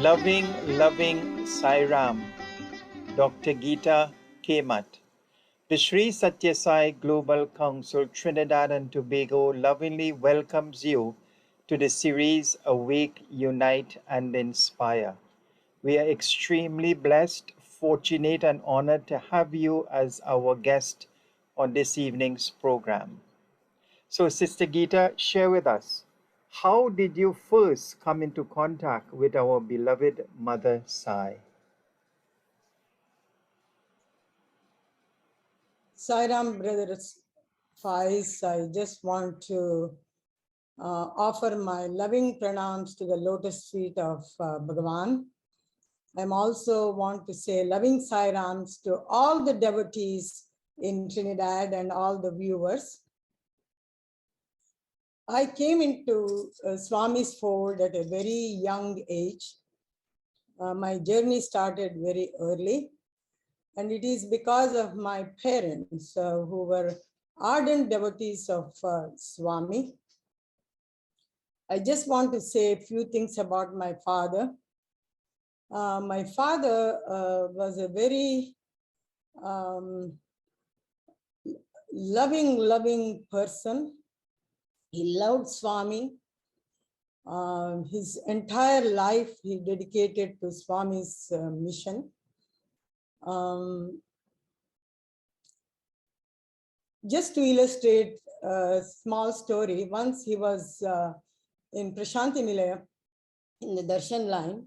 Loving, loving Sai Ram, Dr. Geetha Kamath. The Sri Satya Sai Global Council Trinidad and Tobago lovingly welcomes you to the series Awake, Unite and Inspire. We are extremely blessed, fortunate, and honored to have you as our guest on this evening's program. So, Sister Geetha, share with us, how did you first come into contact with our beloved Mother Sai? Sairam brothers, Faiz, I just want to offer my loving pranams to the lotus feet of Bhagavan. I also want to say loving Sairams to all the devotees in Trinidad and all the viewers. I came into Swami's fold at a very young age. My journey started very early, and it is because of my parents who were ardent devotees of Swami. I just want to say a few things about my father. My father was a very loving person. He loved Swami. His entire life he dedicated to Swami's mission. Just to illustrate a small story, once he was in Prashanthi Nilayam in the Darshan line,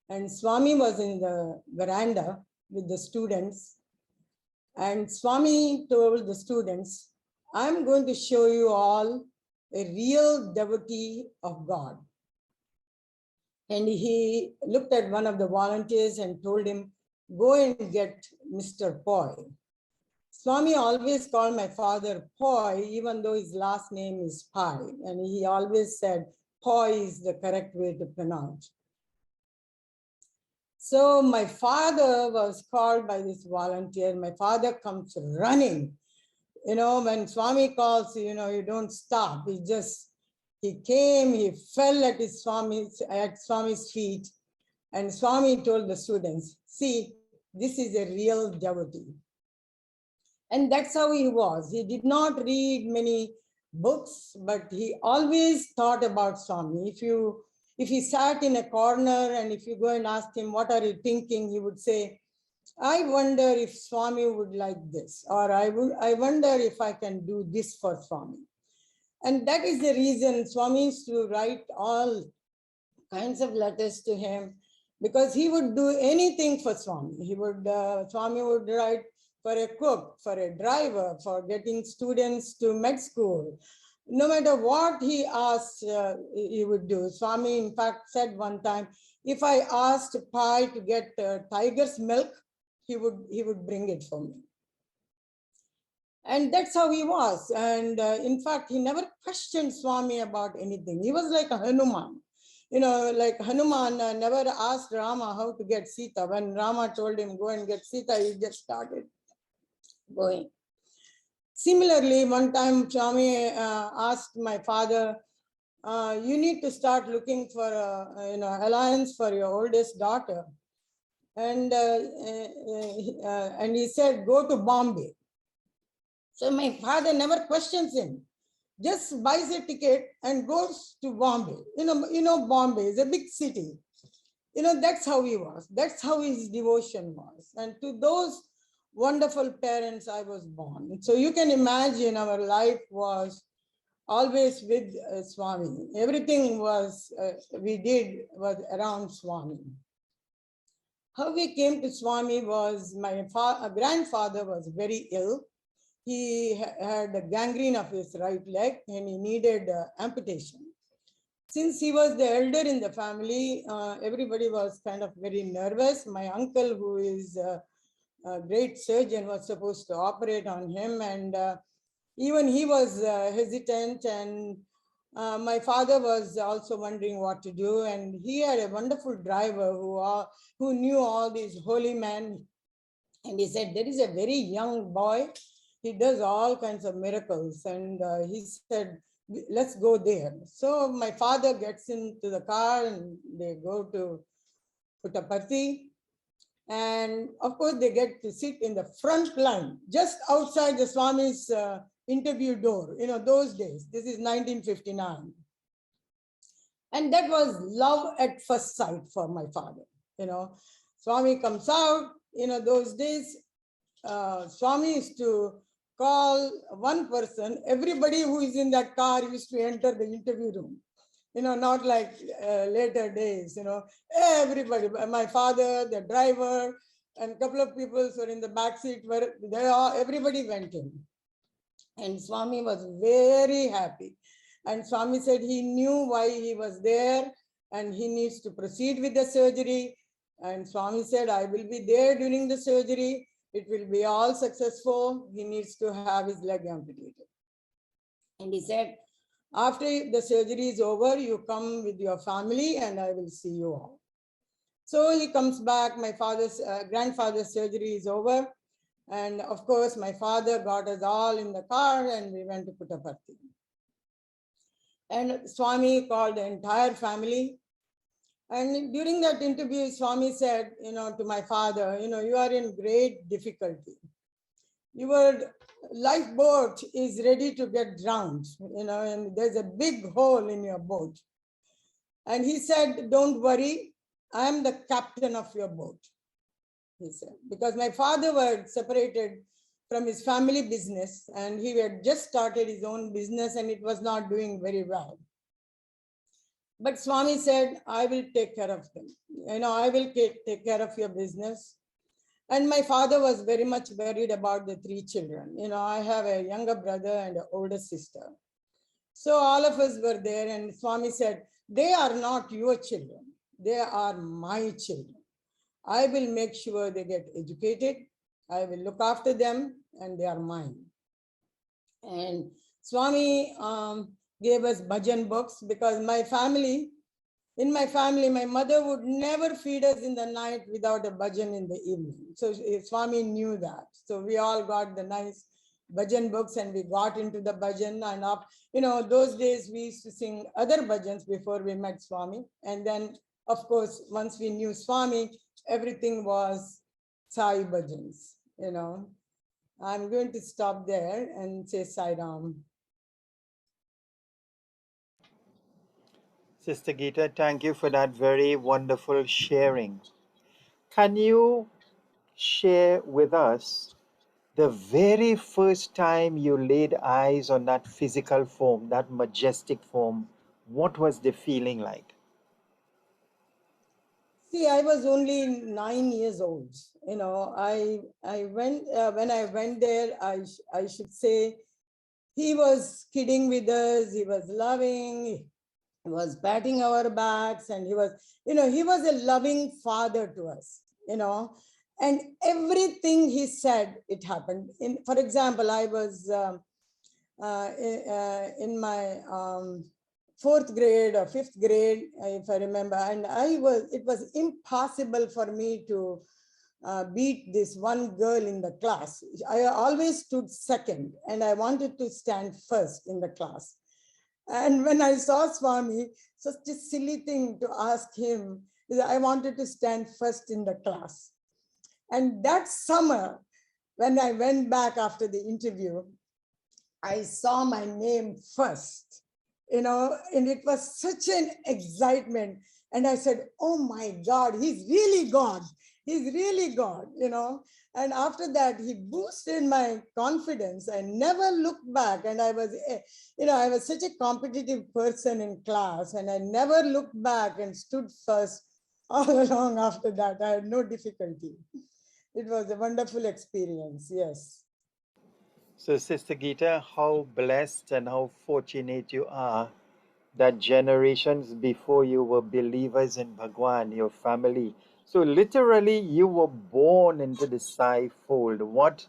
and Swami was in the veranda with the students, and Swami told the students, I'm going to show you all a real devotee of God. And he looked at one of the volunteers and told him, go and get Mr. Poi. Swami always called my father Poi, even though his last name is Pai. And he always said, Poi is the correct way to pronounce. So my father was called by this volunteer. My father comes running. You know, when Swami calls, you know, you don't stop. He came, he fell at Swami's feet. And Swami told the students, see, this is a real devotee. And that's how he was. He did not read many books, but he always thought about Swami. If he sat in a corner and if you go and ask him, what are you thinking? He would say, I wonder if Swami would like this, or I wonder if I can do this for Swami. And that is the reason Swami used to write all kinds of letters to him, because he would do anything for Swami. Swami would write for a cook, for a driver, for getting students to med school. No matter what he asked, he would do. Swami, in fact, said one time, if I asked Pai to get tiger's milk, he would bring it for me. And that's how he was. And in fact, he never questioned Swami about anything. He was like a Hanuman. You know, like Hanuman never asked Rama how to get Sita. When Rama told him, go and get Sita, he just started going. Similarly, one time Swami asked my father, you need to start looking for alliance for your oldest daughter. And he said, go to Bombay. So my father never questions him, just buys a ticket and goes to Bombay. You know, Bombay is a big city. You know, that's how he was. That's how his devotion was. And to those wonderful parents, I was born. So you can imagine our life was always with Swami. Everything we did was around Swami. How we came to Swami was my grandfather was very ill. He had a gangrene of his right leg and he needed amputation. Since he was the elder in the family, everybody was kind of very nervous. My uncle, who is a great surgeon, was supposed to operate on him, and even he was hesitant, and my father was also wondering what to do. And he had a wonderful driver who knew all these holy men. And he said, there is a very young boy. He does all kinds of miracles. And he said, let's go there. So my father gets into the car and they go to Puttaparthi. And of course, they get to sit in the front line, just outside the Swami's interview door. Those days, this is 1959. And that was love at first sight for my father. Swami comes out, those days, Swami used to call one person, everybody who is in that car used to enter the interview room. Not like later days, everybody, my father, the driver, and a couple of people who were in the back seat, everybody went in. And Swami was very happy. And Swami said he knew why he was there and he needs to proceed with the surgery. And Swami said, I will be there during the surgery. It will be all successful. He needs to have his leg amputated. And he said, after the surgery is over, you come with your family and I will see you all. So he comes back. My grandfather's surgery is over. And of course, my father got us all in the car and we went to Puttaparthi. And Swami called the entire family. And during that interview, Swami said, to my father, you are in great difficulty. Your lifeboat is ready to get drowned, and there's a big hole in your boat. And he said, don't worry, I am the captain of your boat, he said, because my father was separated from his family business and he had just started his own business and it was not doing very well. But Swami said, I will take care of them. I will take care of your business. And my father was very much worried about the 3 children. I have a younger brother and an older sister. So all of us were there and Swami said, they are not your children. They are my children. I will make sure they get educated. I will look after them and they are mine. And Swami gave us bhajan books because in my family, my mother would never feed us in the night without a bhajan in the evening. So Swami knew that. So we all got the nice bhajan books and we got into the bhajan. And those days we used to sing other bhajans before we met Swami. And then, of course, once we knew Swami, everything was Sai bhajans, I'm going to stop there and say Sai Ram. Sister Geetha, thank you for that very wonderful sharing. Can you share with us the very first time you laid eyes on that physical form, that majestic form? What was the feeling like? See, I was only 9 years old. I went when I went there. I should say, he was kidding with us. He was loving. He was patting our backs, and he was a loving father to us. And everything he said, it happened. For example, I was in my 4th grade or 5th grade, if I remember, and it was impossible for me to beat this one girl in the class. I always stood second and I wanted to stand first in the class. And when I saw Swami, such a silly thing to ask him, is I wanted to stand first in the class. And that summer, when I went back after the interview, I saw my name first, and it was such an excitement. And I said, oh my God, he's really God. He's really God, And after that, he boosted my confidence. I never looked back. And I was such a competitive person in class. And I never looked back and stood first all along after that. I had no difficulty. It was a wonderful experience, yes. So, Sister Geetha, how blessed and how fortunate you are that generations before you were believers in Bhagwan, your family. So, literally, you were born into the Sai fold. What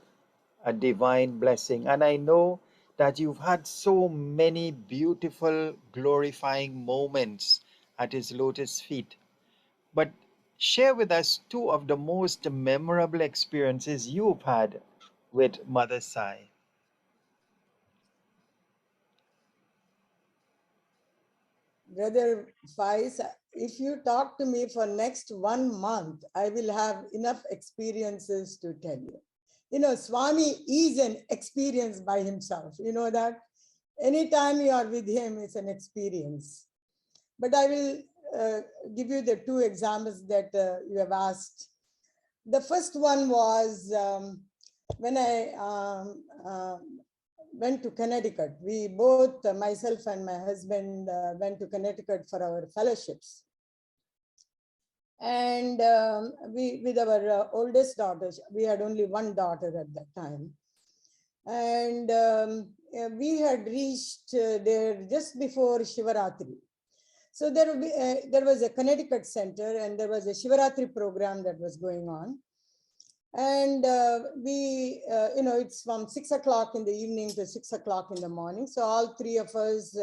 a divine blessing. And I know that you've had so many beautiful, glorifying moments at his lotus feet. But share with us 2 of the most memorable experiences you've had with Mother Sai. Brother Faiz, if you talk to me for next 1 month, I will have enough experiences to tell you. You know, Swami is an experience by himself. You know that anytime you are with him, it's an experience. But I will give you the two examples that you have asked. The first one was when I went to Connecticut. We both, myself and my husband, went to Connecticut for our fellowships. And we, with our oldest daughter, we had only one daughter at that time. And we had reached there just before Shivaratri. So there was a Connecticut center and there was a Shivaratri program that was going on. And we, it's from 6 o'clock in the evening to 6 o'clock in the morning. So all three of us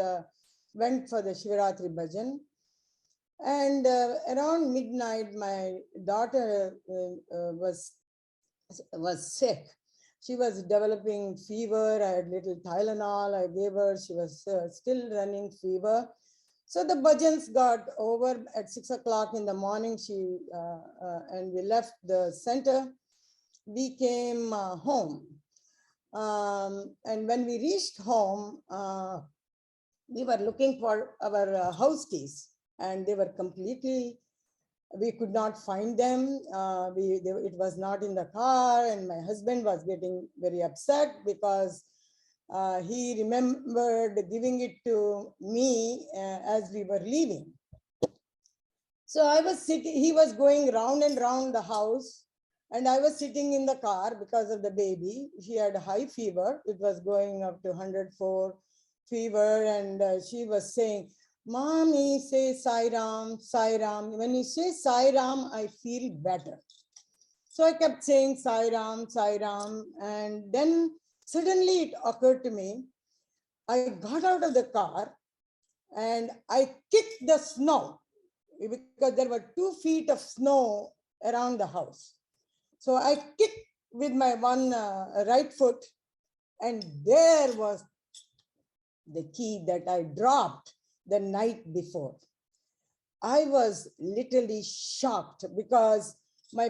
went for the Shivaratri bhajan. And around midnight, my daughter was sick. She was developing fever. I had little Tylenol I gave her. She was still running fever. So the bhajans got over at 6 o'clock in the morning. And we left the center. We came home. And when we reached home, we were looking for our house keys, and they were completely, we could not find them. It was not in the car, and my husband was getting very upset because he remembered giving it to me as we were leaving. So I was sitting, he was going round and round the house, and I was sitting in the car because of the baby. She had high fever. It was going up to 104 fever, and she was saying, "Mommy, say Sai Ram, Sai Ram. When you say Sai Ram, I feel better." So I kept saying Sai Ram, Sai Ram. And then suddenly it occurred to me, I got out of the car and I kicked the snow because there were 2 feet of snow around the house. So I kicked with my one right foot, and there was the key that I dropped the night before. I was literally shocked because my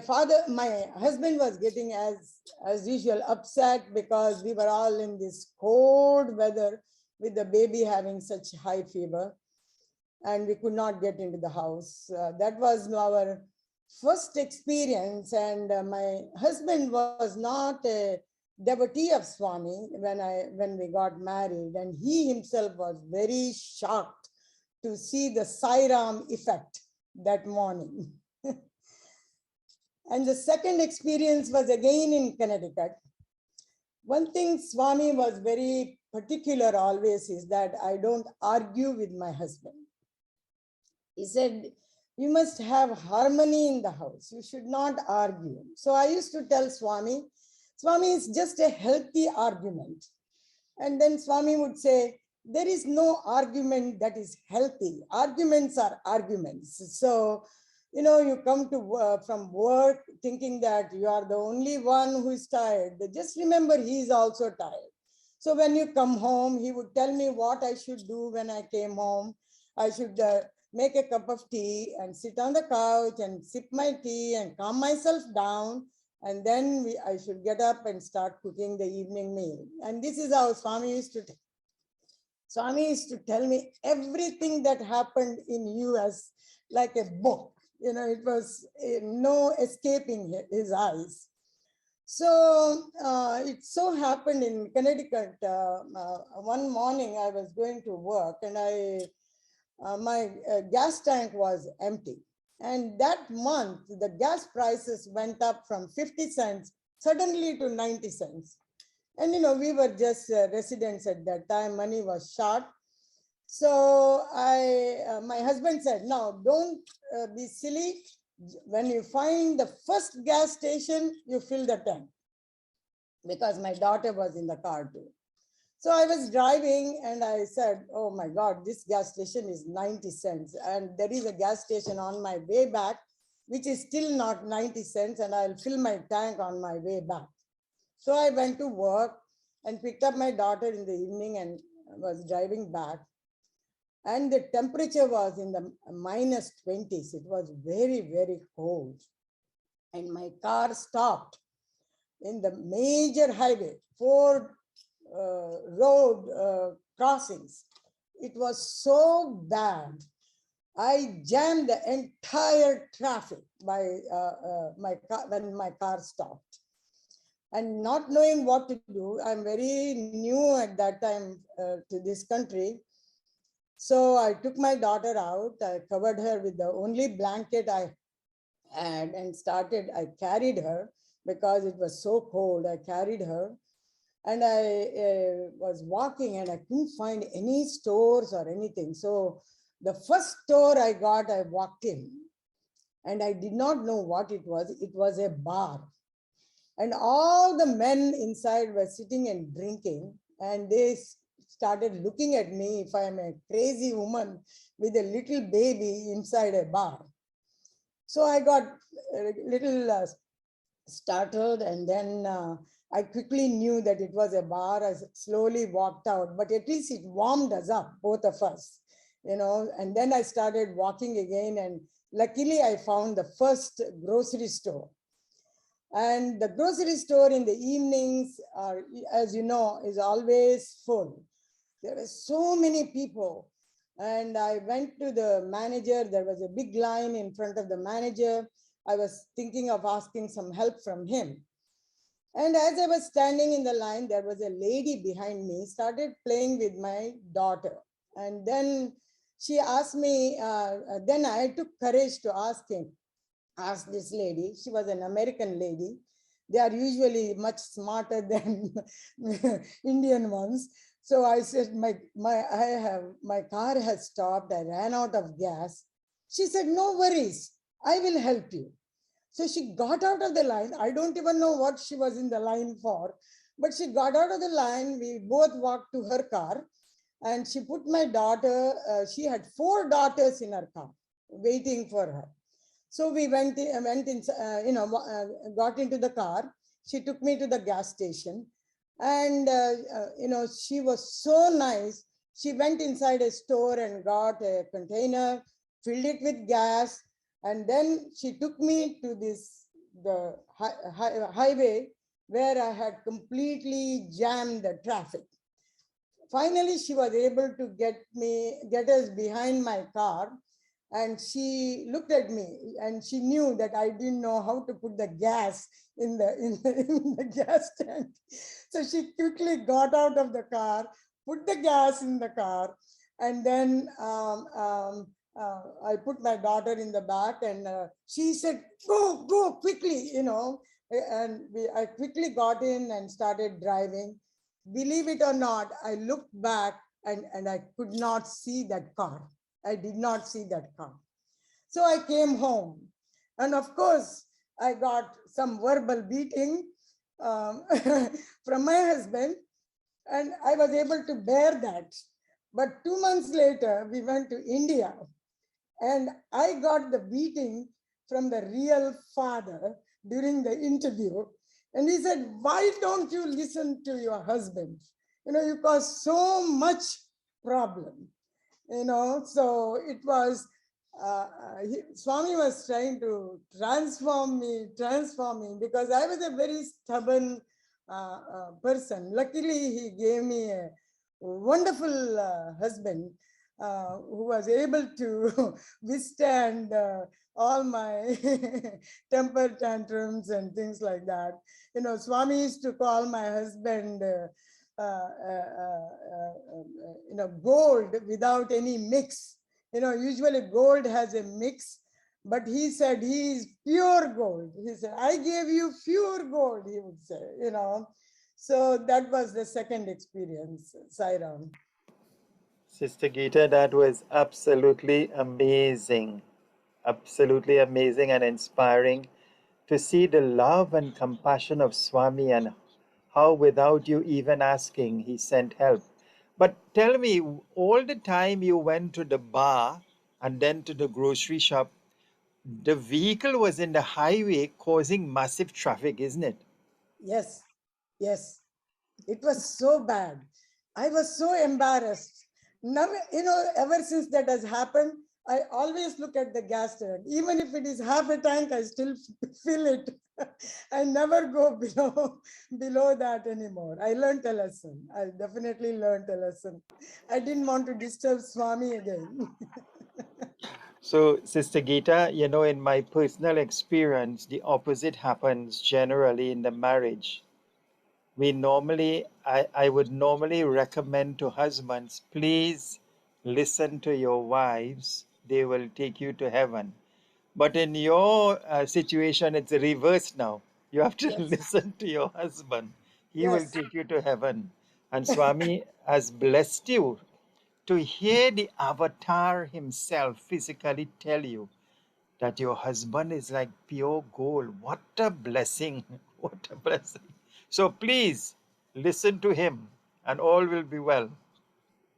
husband was getting as usual upset because we were all in this cold weather with the baby having such high fever, and we could not get into the house. That was our first experience, and my husband was not a devotee of Swami when we got married, and he himself was very shocked to see the Sai Ram effect that morning. And the second experience was again in Connecticut. One thing Swami was very particular always is that I don't argue with my husband. He said, you must have harmony in the house. You should not argue. So I used to tell Swami, Swami, is just a healthy argument. And then Swami would say, there is no argument that is healthy. Arguments are arguments. So, you come to from work thinking that you are the only one who is tired. Just remember, he is also tired. So when you come home, he would tell me what I should do when I came home. I should make a cup of tea and sit on the couch and sip my tea and calm myself down. And then I should get up and start cooking the evening meal. And this is how Swami used to tell me everything that happened in US like a book. It was no escaping his eyes. So it so happened in Connecticut, one morning I was going to work and my gas tank was empty. And that month, the gas prices went up from 50 cents suddenly to 90 cents. And, we were just residents at that time. Money was short. So my husband said, no, don't be silly. When you find the first gas station, you fill the tank. Because my daughter was in the car too. So I was driving and I said, oh my God, this gas station is 90 cents. And there is a gas station on my way back, which is still not 90 cents. And I'll fill my tank on my way back. So I went to work and picked up my daughter in the evening and was driving back. and the temperature was in the minus 20s. It was very, very cold. And my car stopped in the major highway, four road crossings. It was so bad. I jammed the entire traffic by my car when my car stopped. And not knowing what to do, I'm very new at that time to this country. So I took my daughter out. I covered her with the only blanket I had and I carried her because it was so cold. I carried her and I was walking and I couldn't find any stores or anything. So the first store I got, I walked in and I did not know what it was. It was a bar. And all the men inside were sitting and drinking, and they started looking at me if I am a crazy woman with a little baby inside a bar. So I got a little startled, and then I quickly knew that it was a bar. I slowly walked out, but at least it warmed us up, both of us, and then I started walking again, and luckily I found the first grocery store. And the grocery store in the evenings, are, as you know, is always full. There were so many people. And I went to the manager. There was a big line in front of the manager. I was thinking of asking some help from him. And as I was standing in the line, there was a lady behind me, started playing with my daughter. And then she asked me, then I took courage to ask this lady. She was an American lady. They are usually much smarter than Indian ones. So I said, my car has stopped. I ran out of gas. She said, no worries, I will help you. So she got out of the line. I don't even know what she was in the line for, but she got out of the line. We both walked to her car and she put my daughter, she had 4 daughters in her car waiting for her. So we went in, got into the car. She took me to the gas station, and she was so nice. She went inside a store and got a container, filled it with gas, and then she took me to the highway where I had completely jammed the traffic. Finally, she was able to get us behind my car, and she looked at me and she knew that I didn't know how to put the gas in the gas tank. So she quickly got out of the car, put the gas in the car, and then I put my daughter in the back, and she said, go quickly, and I quickly got in and started driving. Believe it or not, I looked back and I could not see that car. I did not see that car. So I came home. And of course, I got some verbal beating from my husband, and I was able to bear that. But 2 months later, we went to India, and I got the beating from the real father during the interview. And he said, why don't you listen to your husband? You cause so much problem. So it was, Swami was trying to transform me, because I was a very stubborn person. Luckily, he gave me a wonderful husband who was able to withstand all my temper tantrums and things like that. Swami used to call my husband gold without any mix. Usually gold has a mix, but he said he is pure gold. He said, I gave you pure gold, he would say, So that was the second experience, Sairam. Sister Geeta, that was absolutely amazing. Absolutely amazing and inspiring to see the love and compassion of Swami and how, without you even asking, he sent help. But tell me, all the time you went to the bar and then to the grocery shop, the vehicle was in the highway causing massive traffic, isn't it? Yes, yes. It was so bad. I was so embarrassed. Now, ever since that has happened, I always look at the gas tank. Even if it is half a tank, I still fill it. I never go below that anymore. I learned a lesson. I definitely learned a lesson. I didn't want to disturb Swami again. So, Sister Geeta, in my personal experience, the opposite happens generally in the marriage. I would normally recommend to husbands, please listen to your wives, they will take you to heaven. But in your situation, it's reversed now. You have to Yes, listen to your husband, he will yes. take you to heaven. And Swami has blessed you to hear the avatar himself physically tell you that your husband is like pure gold. What a blessing! What a blessing. So please listen to him and all will be well.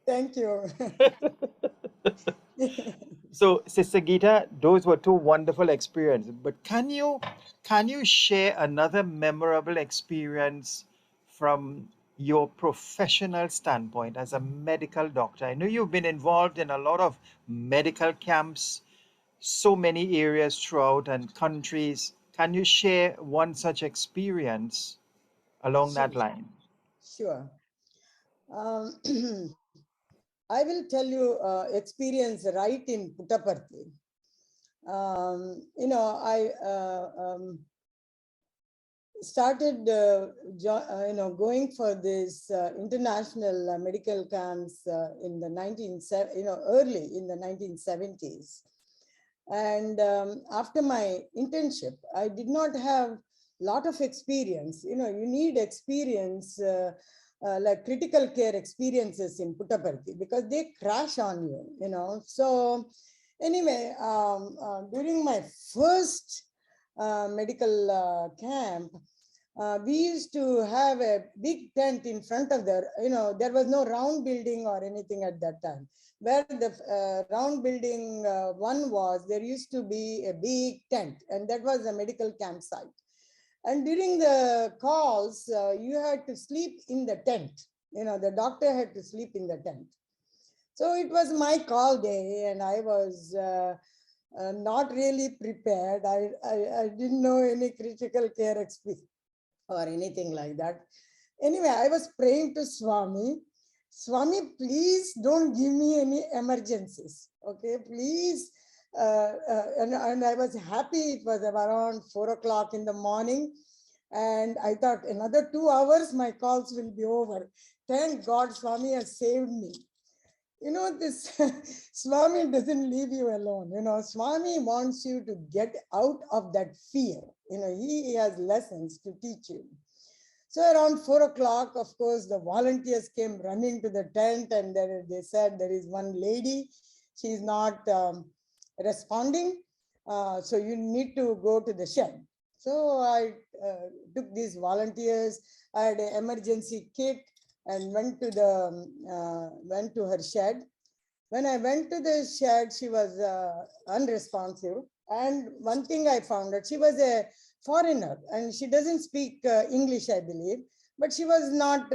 Thank you. So, Sister Geeta, those were two wonderful experiences. But can you share another memorable experience from your professional standpoint as a medical doctor? I know you've been involved in a lot of medical camps, so many areas throughout and countries. Can you share one such experience along Sure. that line? Sure. Um, I will tell you experience right in Puttaparthi. I started going for this international medical camps in the early in the 1970s. And after my internship, I did not have a lot of experience. You need experience, like critical care experiences in Puttaparthi, because they crash on you. So anyway, during my first medical camp, we used to have a big tent in front of there was no round building or anything at that time. Where the round building one was, there used to be a big tent, and that was a medical campsite. And during the calls, you had to sleep in the tent. The doctor had to sleep in the tent. So it was my call day, and I was not really prepared. I didn't know any critical care experience or anything like that. Anyway, I was praying to Swami. Swami, please don't give me any emergencies. Okay, please. And I was happy. It was around 4 o'clock in the morning. And I thought another 2 hours, my calls will be over. Thank God Swami has saved me. This Swami doesn't leave you alone. Swami wants you to get out of that fear. He has lessons to teach you. So around 4 o'clock, of course, the volunteers came running to the tent, and they said there is one lady, she's not responding, so you need to go to the shed. So I took these volunteers. I had an emergency kit and went to her shed. When I went to the shed, she was unresponsive. And one thing I found out, she was a foreigner and she doesn't speak English, I believe, but she was not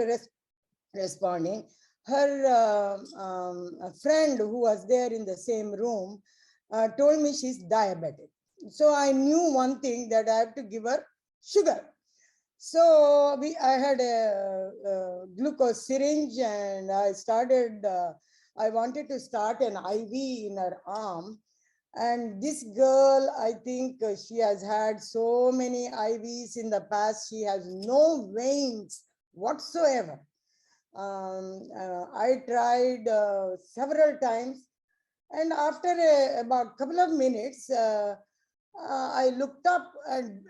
responding. Her a friend who was there in the same room told me she's diabetic. So I knew one thing, that I have to give her sugar. So I had a glucose syringe, and I wanted to start an IV in her arm. And this girl, I think she has had so many IVs in the past. She has no veins whatsoever. I tried several times, and after about couple of minutes, I looked up, and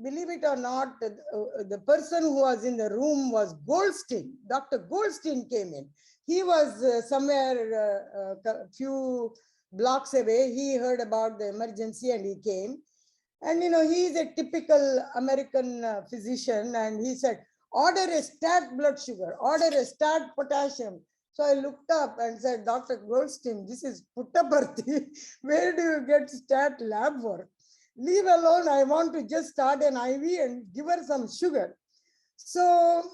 believe it or not, the person who was in the room was Goldstein. Dr. Goldstein came in. He was somewhere a few blocks away. He heard about the emergency and he came. And he is a typical American physician, and he said, order a stat blood sugar, order a stat potassium. So I looked up and said, Dr. Goldstein, this is Puttaparthi. Where do you get stat lab work? Leave alone. I want to just start an IV and give her some sugar. So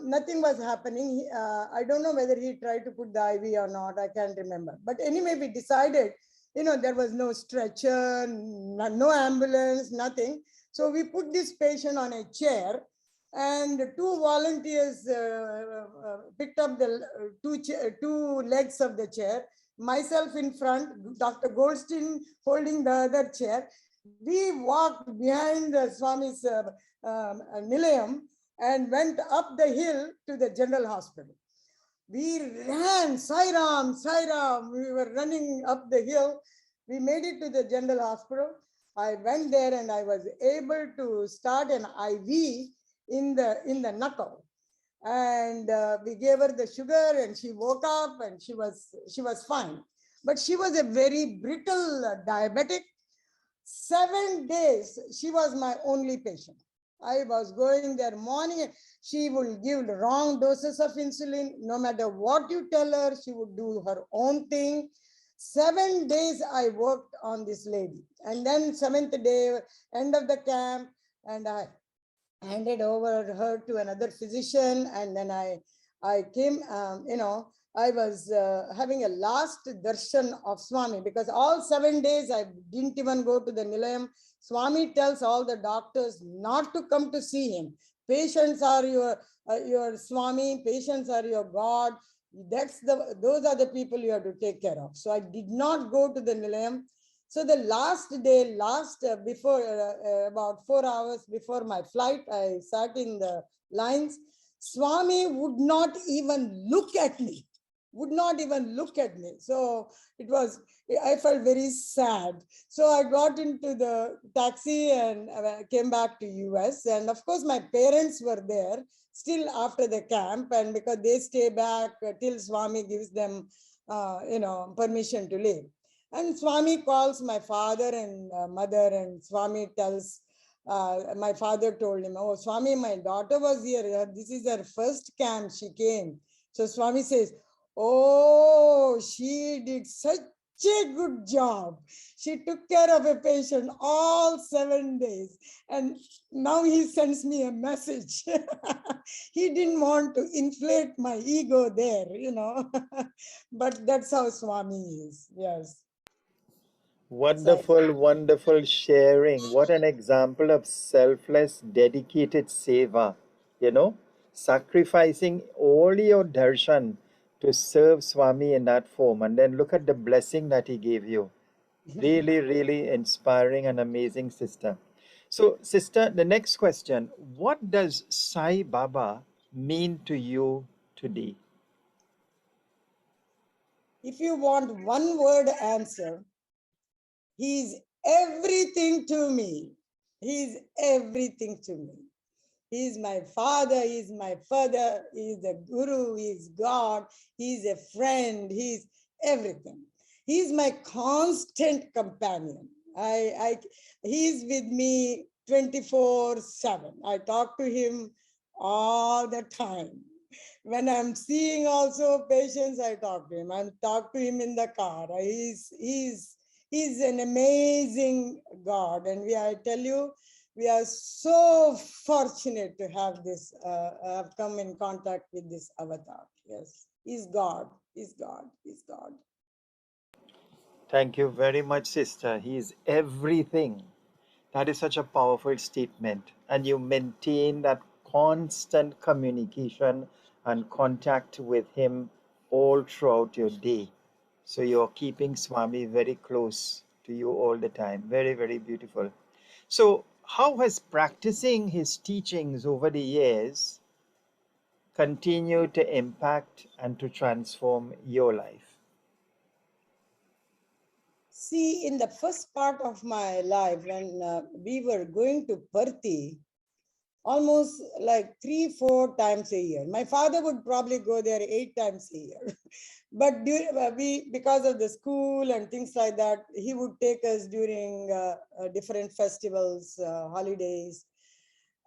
nothing was happening. I don't know whether he tried to put the IV or not. I can't remember. But anyway, we decided, there was no stretcher, no ambulance, nothing. So we put this patient on a chair, and two volunteers picked up the two legs of the chair. Myself in front, Dr. Goldstein holding the other chair. We walked behind Swami's Nilayam and went up the hill to the general hospital. We ran, Sairam, Sairam. We were running up the hill. We made it to the general hospital. I went there and I was able to start an IV in the knuckle. And we gave her the sugar and she woke up and she was fine. But she was a very brittle diabetic. 7 days, she was my only patient. I was going there morning. She would give the wrong doses of insulin. No matter what you tell her, she would do her own thing. 7 days I worked on this lady. And then 7th day, end of the camp, and I handed over her to another physician. And then I came, I was having a last darshan of Swami, because all 7 days I didn't even go to the Nilayam. Swami tells all the doctors not to come to see him. Patients are your Swami, patients are your God. Those are the people you have to take care of. So I did not go to the Nilayam. So the last day, before about 4 hours before my flight, I sat in the lines. Swami would not even look at me. So I felt very sad. So I got into the taxi and came back to US. And of course, my parents were there still after the camp, and because they stay back till Swami gives them, permission to leave. And Swami calls my father and mother, and Swami tells, my father told him, "Oh, Swami, my daughter was here. This is her first camp. She came." So Swami says, "Oh, she did such a good job. She took care of a patient all 7 days." And now he sends me a message. He didn't want to inflate my ego there, but that's how Swami is. Yes. Wonderful, wonderful sharing. What an example of selfless, dedicated seva. Sacrificing all your darshan to serve Swami in that form. And then look at the blessing that he gave you. Really, really inspiring and amazing, sister. So, sister, the next question: what does Sai Baba mean to you today? If you want one word answer, he's everything to me. He's everything to me. He's my father, he's my father, he's a guru, he's God, he's a friend, he's everything. He's my constant companion. He's with me 24/7. I talk to him all the time. When I'm seeing also patients, I talk to him. I talk to him in the car. He's an amazing God. And I tell you, we are so fortunate to have have come in contact with this avatar. Yes, he's God, he's God, he's God. Thank you very much, sister. He is everything. That is such a powerful statement. And you maintain that constant communication and contact with him all throughout your day. So you're keeping Swami very close to you all the time. Very, very beautiful. So, how has practicing his teachings over the years continued to impact and to transform your life? See, in the first part of my life, when we were going to Parthi, almost like 3-4 times a year. My father would probably go there 8 times a year. But because of the school and things like that, he would take us during different festivals, holidays.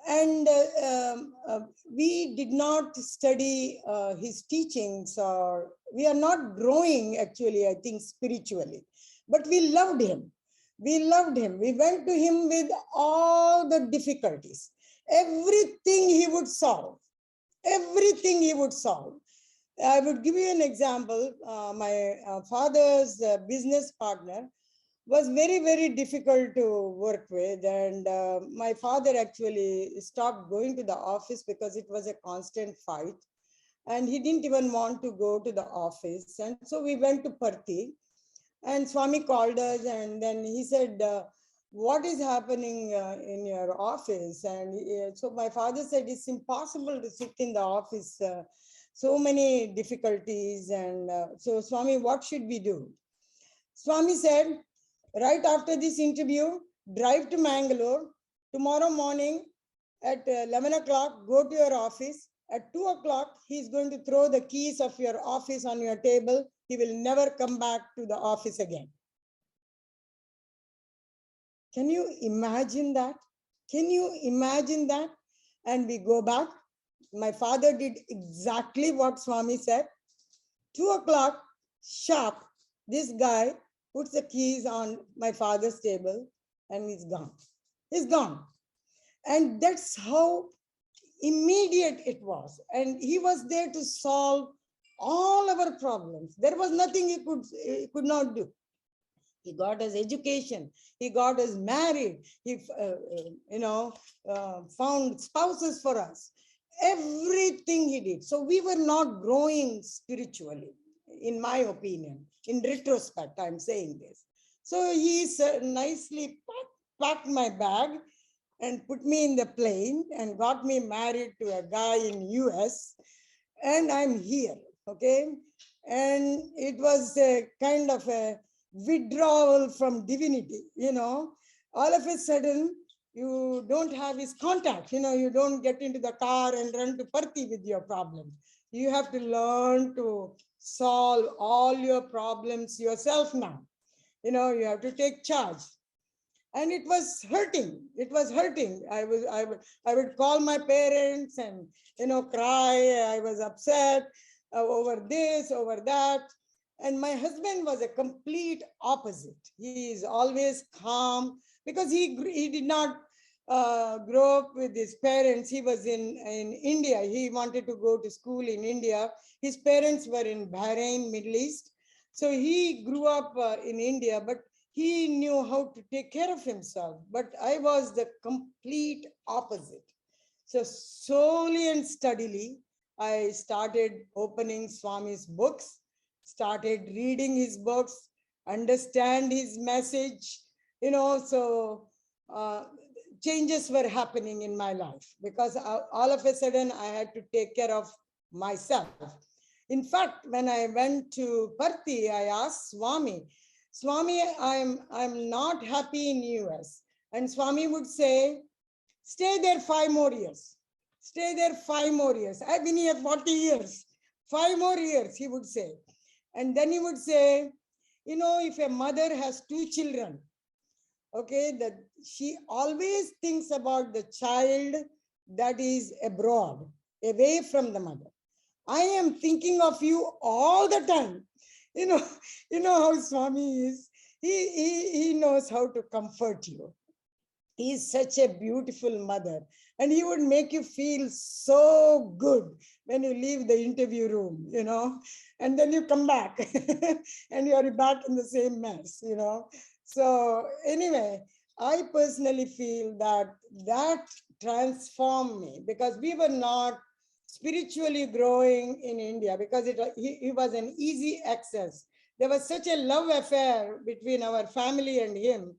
And we did not study his teachings, or we are not growing actually, I think, spiritually. But we loved him. We loved him. We went to him with all the difficulties. everything he would solve. Everything he would solve. I would give you an example. My father's business partner was very, very difficult to work with. And my father actually stopped going to the office because it was a constant fight. And he didn't even want to go to the office. And so we went to Parthi. And Swami called us, and then he said, what is happening in your office? And so my father said, it's impossible to sit in the office. So many difficulties. And so, Swami, what should we do? Swami said, right after this interview, drive to Mangalore. Tomorrow morning at 11 o'clock, go to your office. At 2 o'clock, he's going to throw the keys of your office on your table. He will never come back to the office again. Can you imagine that? Can you imagine that? And we go back. My father did exactly what Swami said. 2 o'clock, sharp, this guy puts the keys on my father's table and he's gone. He's gone. And that's how immediate it was. And he was there to solve all our problems. There was nothing he could not do. He got us education. He got us married. He, found spouses for us. Everything he did. So we were not growing spiritually, in my opinion. In retrospect, I'm saying this. So he nicely packed my bag and put me in the plane and got me married to a guy in US. And I'm here, okay? And it was a kind of a withdrawal from divinity, all of a sudden you don't have his contact, you don't get into the car and run to Parthi with your problems. You have to learn to solve all your problems yourself now. You have to take charge. And it was hurting. It was hurting. I would call my parents and, cry. I was upset over this, over that. And my husband was a complete opposite. He is always calm because he did not grow up with his parents. He was in India. He wanted to go to school in India. His parents were in Bahrain, Middle East. So he grew up in India, but he knew how to take care of himself. But I was the complete opposite. So slowly and steadily, I started opening Swami's books, started reading his books, understand his message, so changes were happening in my life because all of a sudden I had to take care of myself. In fact, when I went to Parthi, I asked Swami, I'm not happy in US. And Swami would say, stay there 5 more years. Stay there 5 more years. I've been here 40 years. 5 more years, he would say. And then he would say, if a mother has 2 children, okay, that she always thinks about the child that is abroad, away from the mother. I am thinking of you all the time. You know how Swami is. He knows how to comfort you. He is such a beautiful mother. And he would make you feel so good when you leave the interview room, and then you come back and you are back in the same mess, So anyway, I personally feel that transformed me because we were not spiritually growing in India because he was an easy access. There was such a love affair between our family and him.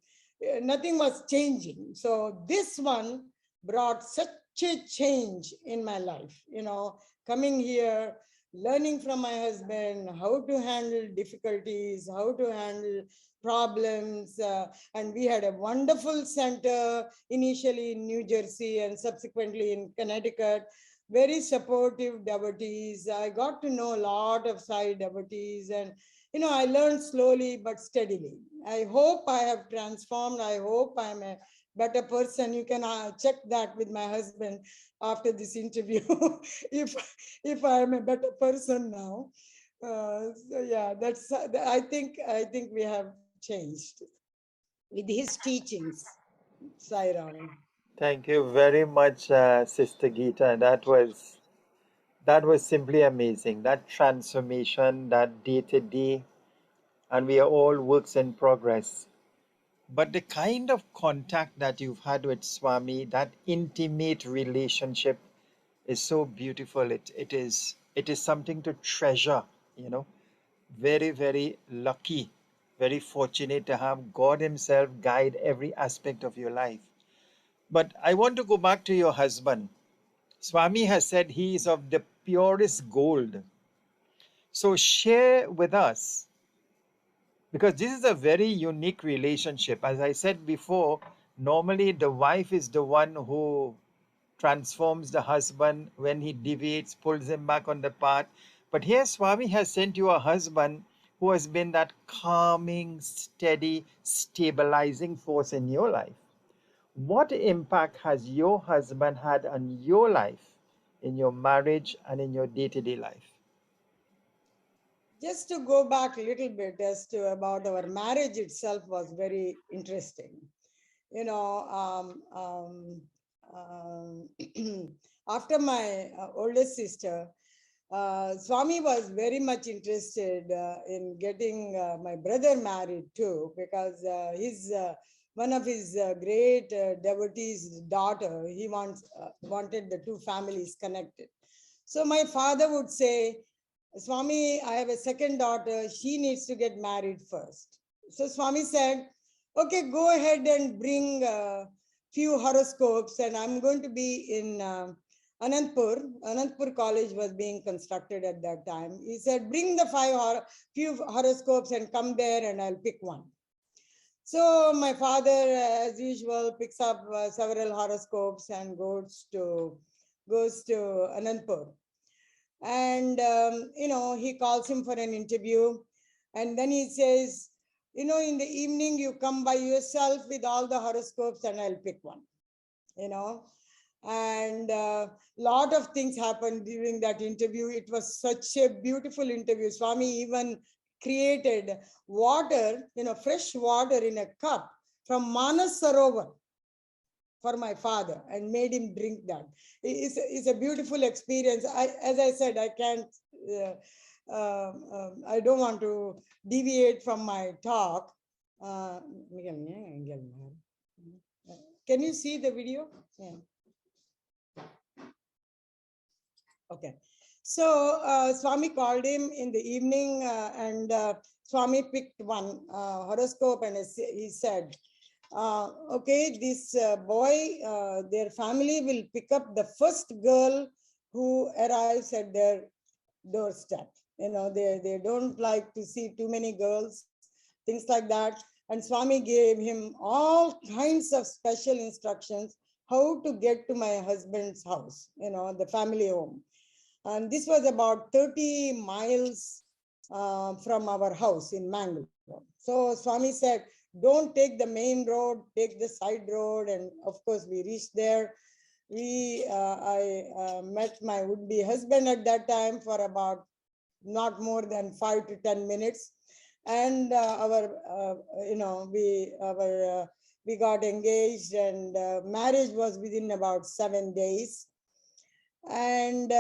Nothing was changing. So this one brought such a change in my life, coming here, learning from my husband how to handle difficulties, how to handle problems. And we had a wonderful center initially in New Jersey and subsequently in Connecticut. Very supportive devotees. I got to know a lot of Sai devotees and I learned slowly but steadily. I hope I have transformed. I hope I'm a better person. You can check that with my husband after this interview, if I'm a better person now. So yeah, that's. I think we have changed with his teachings. Sai Ram. Thank you very much, Sister Geeta. That was simply amazing. That transformation, that day to day, and we are all works in progress. But the kind of contact that you've had with Swami, that intimate relationship, is so beautiful. It is something to treasure, you know. Very, very lucky, very fortunate to have God Himself guide every aspect of your life. But I want to go back to your husband. Swami has said he is of the purest gold. So share with us, because this is a very unique relationship. As I said before, normally the wife is the one who transforms the husband when he deviates, pulls him back on the path. But here, Swami has sent you a husband who has been that calming, steady, stabilizing force in your life. What impact has your husband had on your life, in your marriage, and in your day to day life? Just to go back a little bit as to about our marriage itself was very interesting. You know, after my oldest sister, Swami was very much interested in getting my brother married too, because his one of his great devotees' daughter, he wanted the two families connected. So my father would say, Swami, I have a second daughter. She needs to get married first. So Swami said, okay, go ahead and bring a few horoscopes, and I'm going to be in Anandpur. Anandpur College was being constructed at that time. He said, bring the few horoscopes and come there, and I'll pick one. So my father, as usual, picks up several horoscopes and goes to Anandpur. And he calls him for an interview, and then he says, in the evening you come by yourself with all the horoscopes and I'll pick one. And lot of things happened during that interview. It was such a beautiful interview. Swami even created water, fresh water in a cup from Manas Sarovar for my father and made him drink that. It's a beautiful experience. As I said, I can't, I don't want to deviate from my talk. Can you see the video? Yeah. Okay. So Swami called him in the evening and Swami picked one horoscope, and he said, okay, this boy, their family will pick up the first girl who arrives at their doorstep. They don't like to see too many girls, things like that. And Swami gave him all kinds of special instructions how to get to my husband's house, the family home. And this was about 30 miles from our house in Mangalore. So Swami said, don't take the main road, take the side road. And of course, we reached there. I met my would-be husband at that time for about not more than 5 to 10 minutes. And we got engaged, and marriage was within about 7 days. And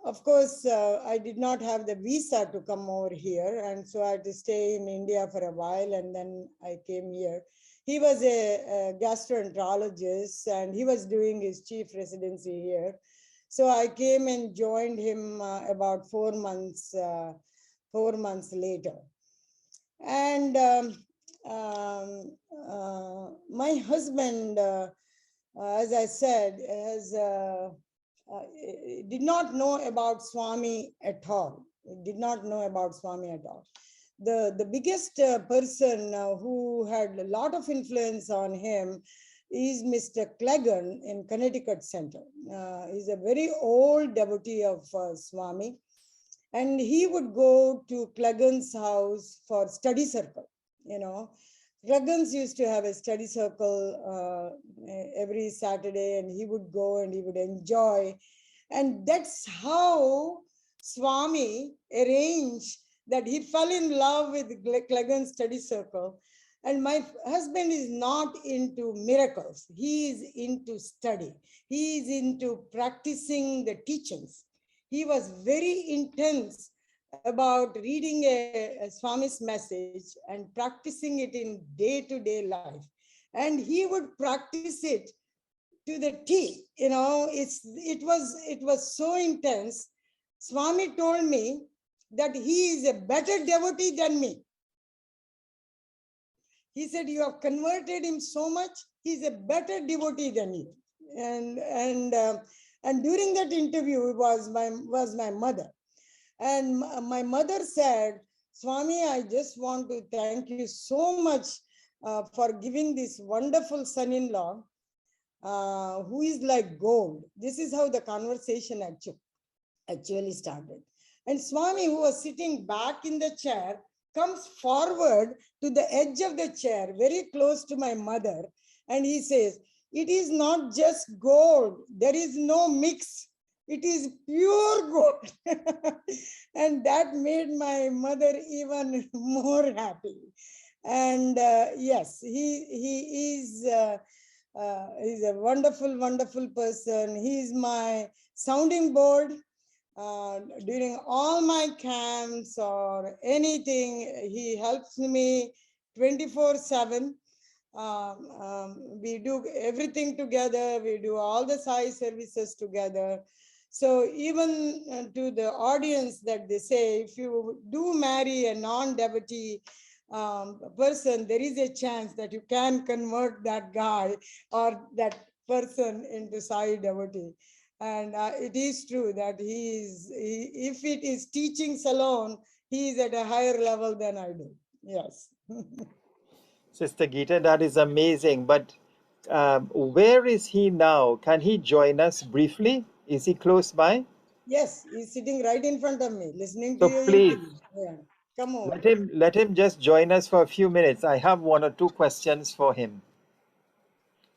of course, I did not have the visa to come over here, and so I had to stay in India for a while, and then I came here. He was a gastroenterologist, and he was doing his chief residency here. So I came and joined him about 4 months later. And my husband, as I said, did not know about Swami at all. Did not know about Swami at all. The biggest person who had a lot of influence on him is Mr. Cleggan in Connecticut Center. He's a very old devotee of Swami. And he would go to Cleggan's house for study circle. Cleggans used to have a study circle every Saturday, and he would go and he would enjoy. And that's how Swami arranged that he fell in love with Cleggan's study circle. And my husband is not into miracles. He is into study. He is into practicing the teachings. He was very intense about reading a Swami's message and practicing it in day-to-day life. And he would practice it to the T. You know, it was so intense. Swami told me that he is a better devotee than me. He said, you have converted him so much, he's a better devotee than you. And during that interview was my mother. And my mother said, Swami, I just want to thank you so much for giving this wonderful son-in-law who is like gold. This is how the conversation actually started. And Swami, who was sitting back in the chair, comes forward to the edge of the chair, very close to my mother, and he says, it is not just gold. There is no mix. It is pure gold. And that made my mother even more happy. And yes, he's a wonderful, wonderful person. He's my sounding board during all my camps or anything. He helps me 24/7. We do everything together. We do all the Sai services together. So even to the audience that they say, if you do marry a non-devotee person, there is a chance that you can convert that guy or that person into Sai devotee. And it is true that if it is teachings alone, he is at a higher level than I do. Yes. Sister Geetha, that is amazing. But where is he now? Can he join us briefly? Is he close by? Yes, he's sitting right in front of me, listening to So your please interview. Yeah. Come over. let him just join us for a few minutes. I have one or two questions for him.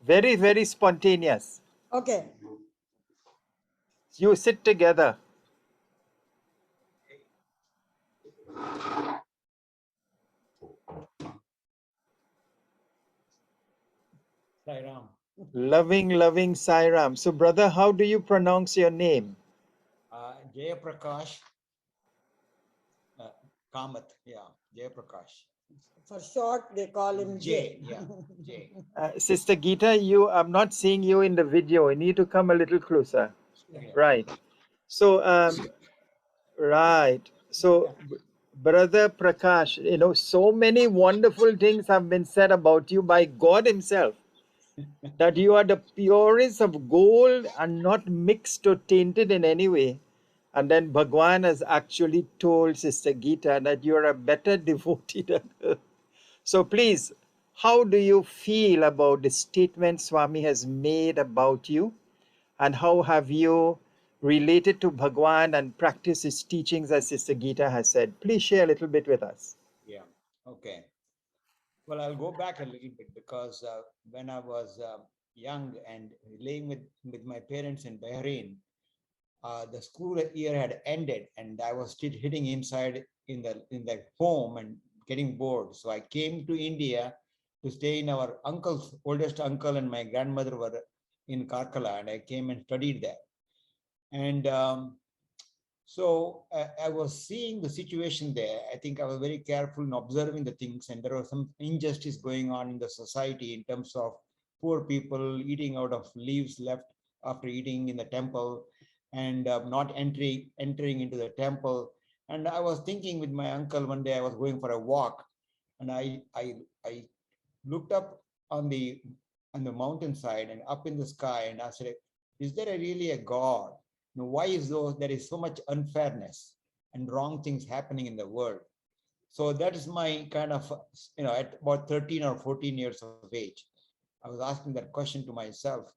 Very, very spontaneous. Okay. You sit together. Sairam. Loving, loving Sairam. So, brother, how do you pronounce your name? Jaya Prakash Kamath. Yeah, Jaya Prakash. For short, they call him Jay. Yeah, Jay. Sister Geetha, I'm not seeing you in the video. You need to come a little closer. Okay. Right. So, right. So, Brother Prakash, so many wonderful things have been said about you by God Himself. That you are the purest of gold and not mixed or tainted in any way. And then Bhagwan has actually told Sister Geetha that you are a better devotee than her. So please, how do you feel about the statement Swami has made about you? And how have you related to Bhagwan and practiced his teachings as Sister Geetha has said? Please share a little bit with us. Yeah. Okay. Well, I'll go back a little bit because when I was young and living with my parents in Bahrain, the school year had ended, and I was still hitting inside in the home and getting bored. So I came to India to stay in our uncle's oldest uncle and my grandmother were in Karkala, and I came and studied there. And so I was seeing the situation there. I think I was very careful in observing the things, and there was some injustice going on in the society in terms of poor people eating out of leaves left after eating in the temple, and not entering into the temple. And I was thinking with my uncle one day. I was going for a walk, and I looked up on the mountainside and up in the sky, and I said, "Is there really a God? Why is there is so much unfairness and wrong things happening in the world?" So that is my kind of, at about 13 or 14 years of age, I was asking that question to myself.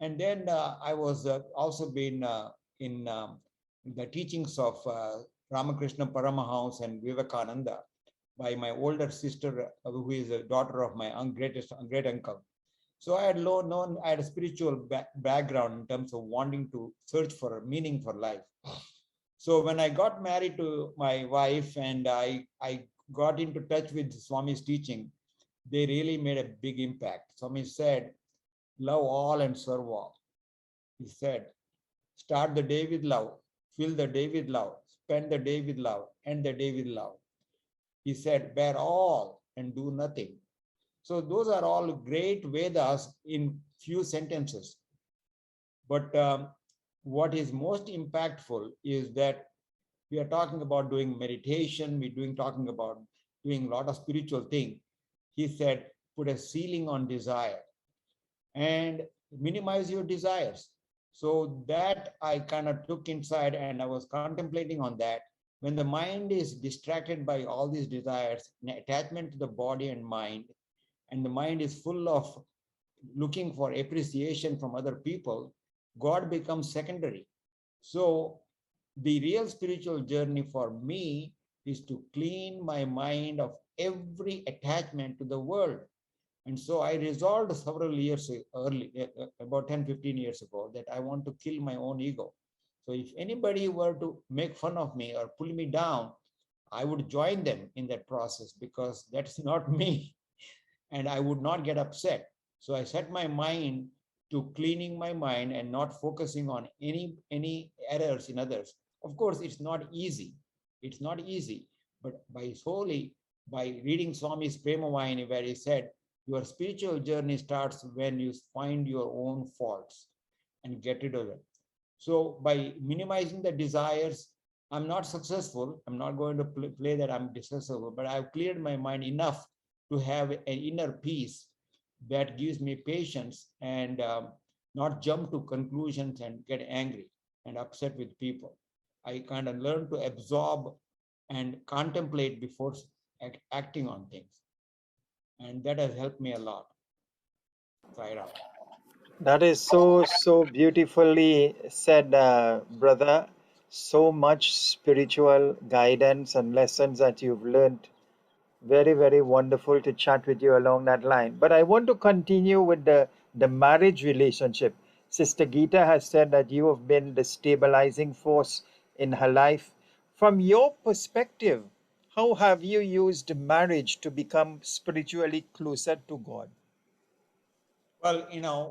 And then I was also been in the teachings of Ramakrishna Paramahans and Vivekananda by my older sister, who is a daughter of my great uncle. So I had I had a spiritual background in terms of wanting to search for a meaning for life. So when I got married to my wife and I got into touch with Swami's teaching, they really made a big impact. Swami said, love all and serve all. He said, start the day with love, fill the day with love, spend the day with love, end the day with love. He said, bear all and do nothing. So those are all great Vedas in few sentences. But what is most impactful is that we are talking about doing meditation, talking about doing a lot of spiritual thing. He said, put a ceiling on desire and minimize your desires. So that I kind of took inside and I was contemplating on that. When the mind is distracted by all these desires, an attachment to the body and mind, and the mind is full of looking for appreciation from other people, God becomes secondary. So the real spiritual journey for me is to clean my mind of every attachment to the world. And so I resolved several years early, about 10, 15 years ago, that I want to kill my own ego. So if anybody were to make fun of me or pull me down, I would join them in that process because that's not me. And I would not get upset. So I set my mind to cleaning my mind and not focusing on any errors in others. Of course, it's not easy. It's not easy, but by reading Swami's Premavayini, where he said, your spiritual journey starts when you find your own faults and get rid of them. So by minimizing the desires, I'm not successful. I'm not going to play that I'm successful, but I've cleared my mind enough to have an inner peace that gives me patience and not jump to conclusions and get angry and upset with people. I kind of learn to absorb and contemplate before acting on things. And that has helped me a lot. Saira. That is so beautifully said, brother. So much spiritual guidance and lessons that you've learned. Very wonderful to chat with you along that line. But I want to continue with the marriage relationship. Sister Geetha has said that you have been the stabilizing force in her life. From your perspective, how have you used marriage to become spiritually closer to God? Well,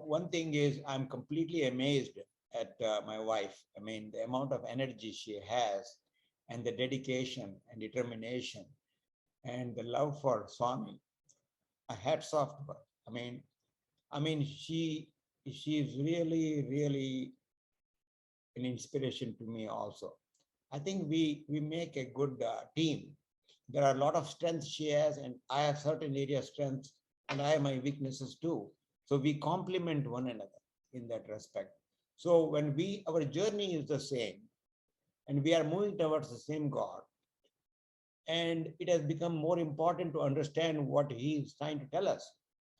one thing is I'm completely amazed at my wife. I mean, the amount of energy she has and the dedication and determination and the love for Swami. Hats off to her. She's really an inspiration to me also. I think we make a good team. There are a lot of strengths she has, and I have certain area strengths, and I have my weaknesses too. So we complement one another in that respect. So when our journey is the same, and we are moving towards the same God, and it has become more important to understand what He is trying to tell us.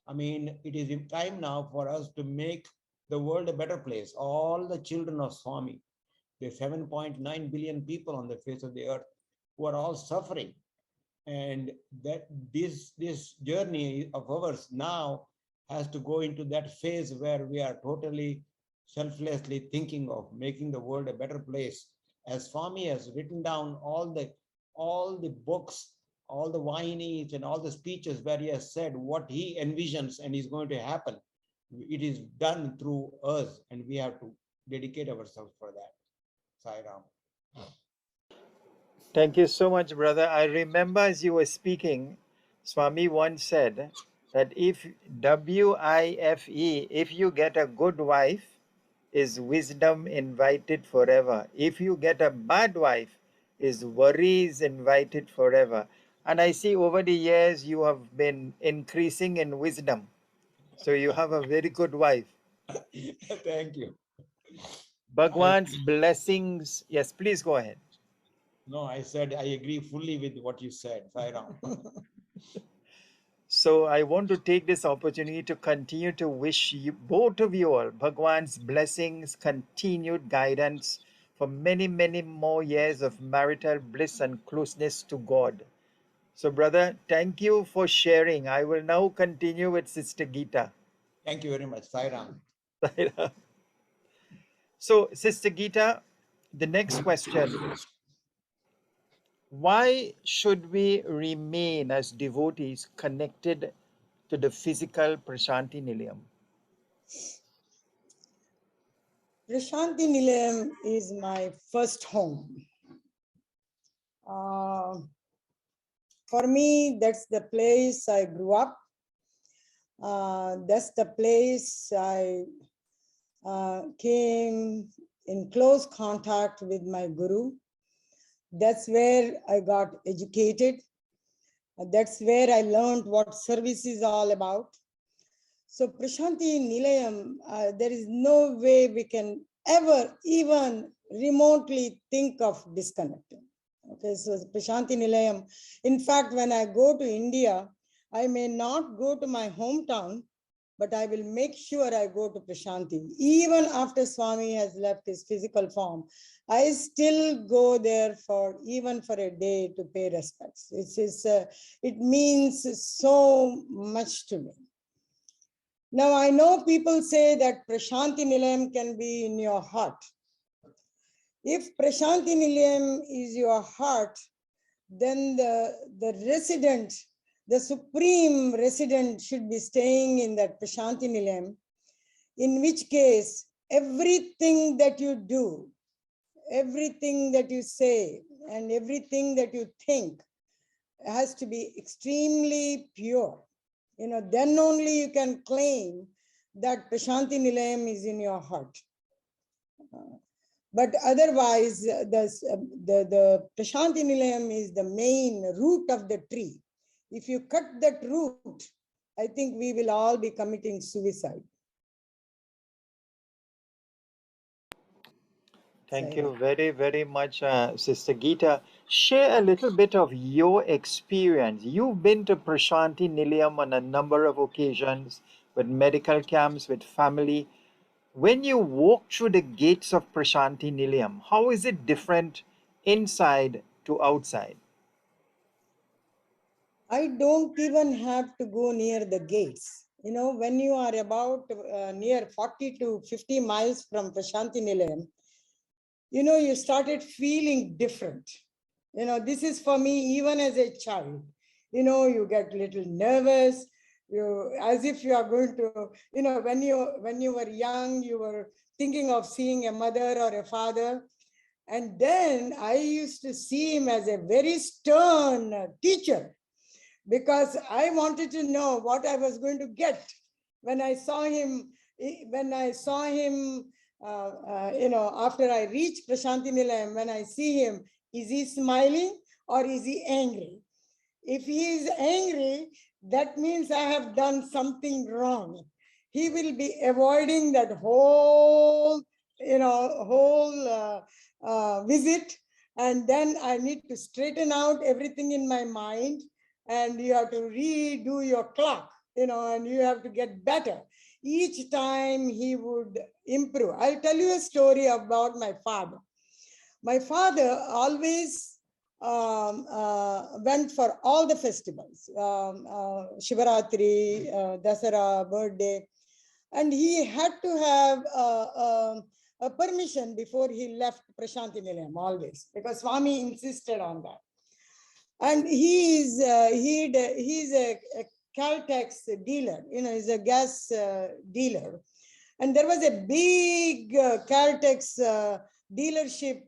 I mean, it is time now for us to make the world a better place. All the children of Swami, the 7.9 billion people on the face of the earth, who are all suffering, and that this journey of ours now has to go into that phase where we are totally selflessly thinking of making the world a better place. As Swami has written down all the books, all the Vahinis and all the speeches where he has said what he envisions and is going to happen, it is done through us, and we have to dedicate ourselves for that. Sai Ram. Thank you so much, brother. I remember as you were speaking, Swami once said that if WIFE, if you get a good wife, is wisdom invited forever. If you get a bad wife, is worries invited forever. And I see over the years you have been increasing in wisdom. So you have a very good wife. Thank you. Bhagwan's blessings. Yes, please go ahead. No, I said I agree fully with what you said, Sai Ram. So I want to take this opportunity to continue to wish you, both of you all, Bhagwan's blessings, continued guidance for many more years of marital bliss and closeness to God. So, brother, thank you for sharing. I will now continue with Sister Geetha. Thank you very much, Sai Ram. So, Sister Geetha, the next question: why should we remain as devotees connected to the physical Prashanthi Nilayam? Prashanthi Nilayam is my first home. For me, that's the place I grew up. That's the place I came in close contact with my guru. That's where I got educated. That's where I learned what service is all about. So Prashanthi Nilayam, there is no way we can ever even remotely think of disconnecting. Okay, so Prashanthi Nilayam, in fact, when I go to India, I may not go to my hometown, but I will make sure I go to Prashanthi. Even after Swami has left his physical form, I still go there even for a day to pay respects. It means so much to me. Now, I know people say that Prashanthi Nilayam can be in your heart. If Prashanthi Nilayam is your heart, then the resident, the supreme resident should be staying in that Prashanthi Nilayam, in which case everything that you do, everything that you say, and everything that you think has to be extremely pure. Then only you can claim that Prashanthi Nilayam is in your heart. But otherwise, the Prashanthi Nilayam is the main root of the tree. If you cut that root, I think we will all be committing suicide. Thank you very, very much, Sister Geetha. Share a little bit of your experience. You've been to Prashanthi Nilayam on a number of occasions with medical camps, with family. When you walk through the gates of Prashanthi Nilayam, how is it different inside to outside? I don't even have to go near the gates. When you are about near 40 to 50 miles from Prashanthi Nilayam, you started feeling different. This is for me, even as a child. You get a little nervous, as if you are going to, when you were young, you were thinking of seeing a mother or a father. And then I used to see him as a very stern teacher, because I wanted to know what I was going to get when I saw him. After I reach Prashanthi Nilayam, when I see him, is he smiling or is he angry? If he is angry, that means I have done something wrong. He will be avoiding that whole visit, and then I need to straighten out everything in my mind, and you have to redo your clock, and you have to get better. Each time he would improve. I'll tell you a story about my father. My father always went for all the festivals, Shivaratri, Dasara, birthday, and he had to have a permission before he left Prashanthi Nilayam always, because Swami insisted on that. And he's a Caltex dealer, he's a gas dealer. And there was a big Caltex dealership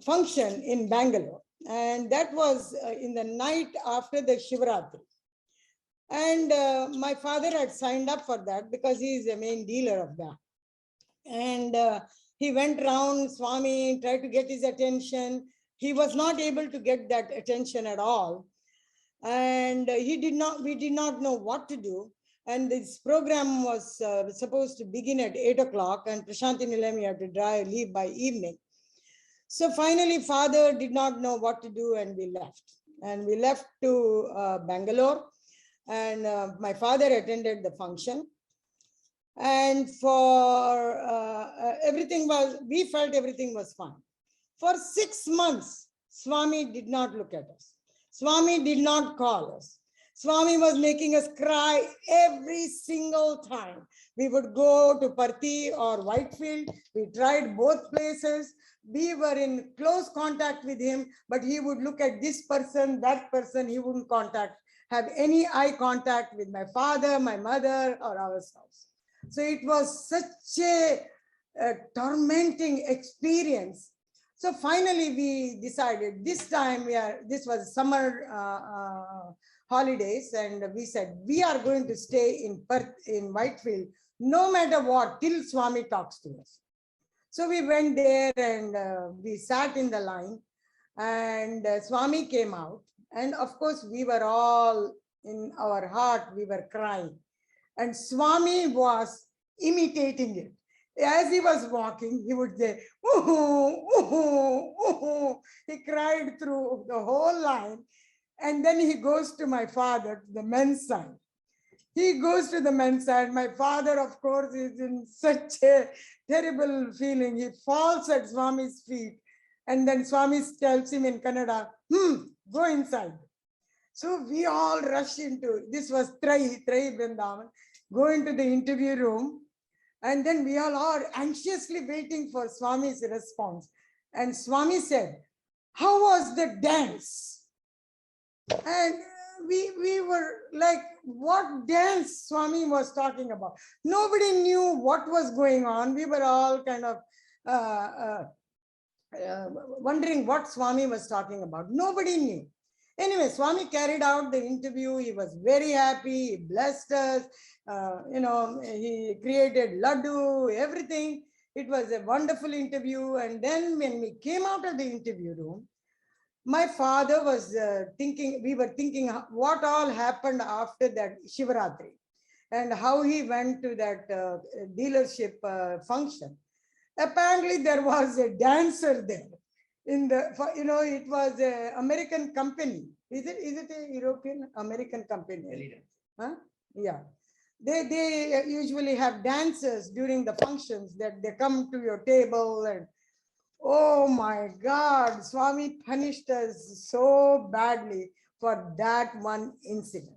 function in Bangalore. And that was in the night after the Shivaratri. And my father had signed up for that because he is the main dealer of that. And he went around, Swami tried to get his attention. He was not able to get that attention at all. And we did not know what to do. And this program was supposed to begin at 8 o'clock, and Prashanthi Nilayam, you have to leave by evening. So finally, father did not know what to do, and we left. And we left to Bangalore, and my father attended the function. And for we felt everything was fine. For 6 months, Swami did not look at us. Swami did not call us. Swami was making us cry every single time. We would go to Parthi or Whitefield. We tried both places. We were in close contact with him, but he would look at this person, that person. He wouldn't have any eye contact with my father, my mother, or ourselves. So it was such a tormenting experience. So finally we decided this time this was summer holidays, and we said we are going to stay in Perth, in Whitefield, no matter what, till Swami talks to us. So we went there and we sat in the line, and Swami came out. And of course, we were all in our heart, we were crying. And Swami was imitating it. As he was walking, he would say, ooh, ooh, ooh. He cried through the whole line. And then he goes to my father, the men's side. He goes to the men's side. My father, of course, is in such a terrible feeling. He falls at Swami's feet. And then Swami tells him in Kannada, go inside. So we all rush into, this was Trai Vrindavan, go into the interview room. And then we all are anxiously waiting for Swami's response. And Swami said, how was the dance? And we were like, what dance Swami was talking about? Nobody knew what was going on. We were all kind of wondering what Swami was talking about. Nobody knew. Anyway, Swami carried out the interview. He was very happy. He blessed us. He created laddu, everything. It was a wonderful interview. And then when we came out of the interview room, my father was we were thinking what all happened after that Shivaratri and how he went to that dealership function. Apparently, there was a dancer there. It was an American company. Is it a European American company? Huh? Yeah. They usually have dancers during the functions that they come to your table and, oh my God, Swami punished us so badly for that one incident,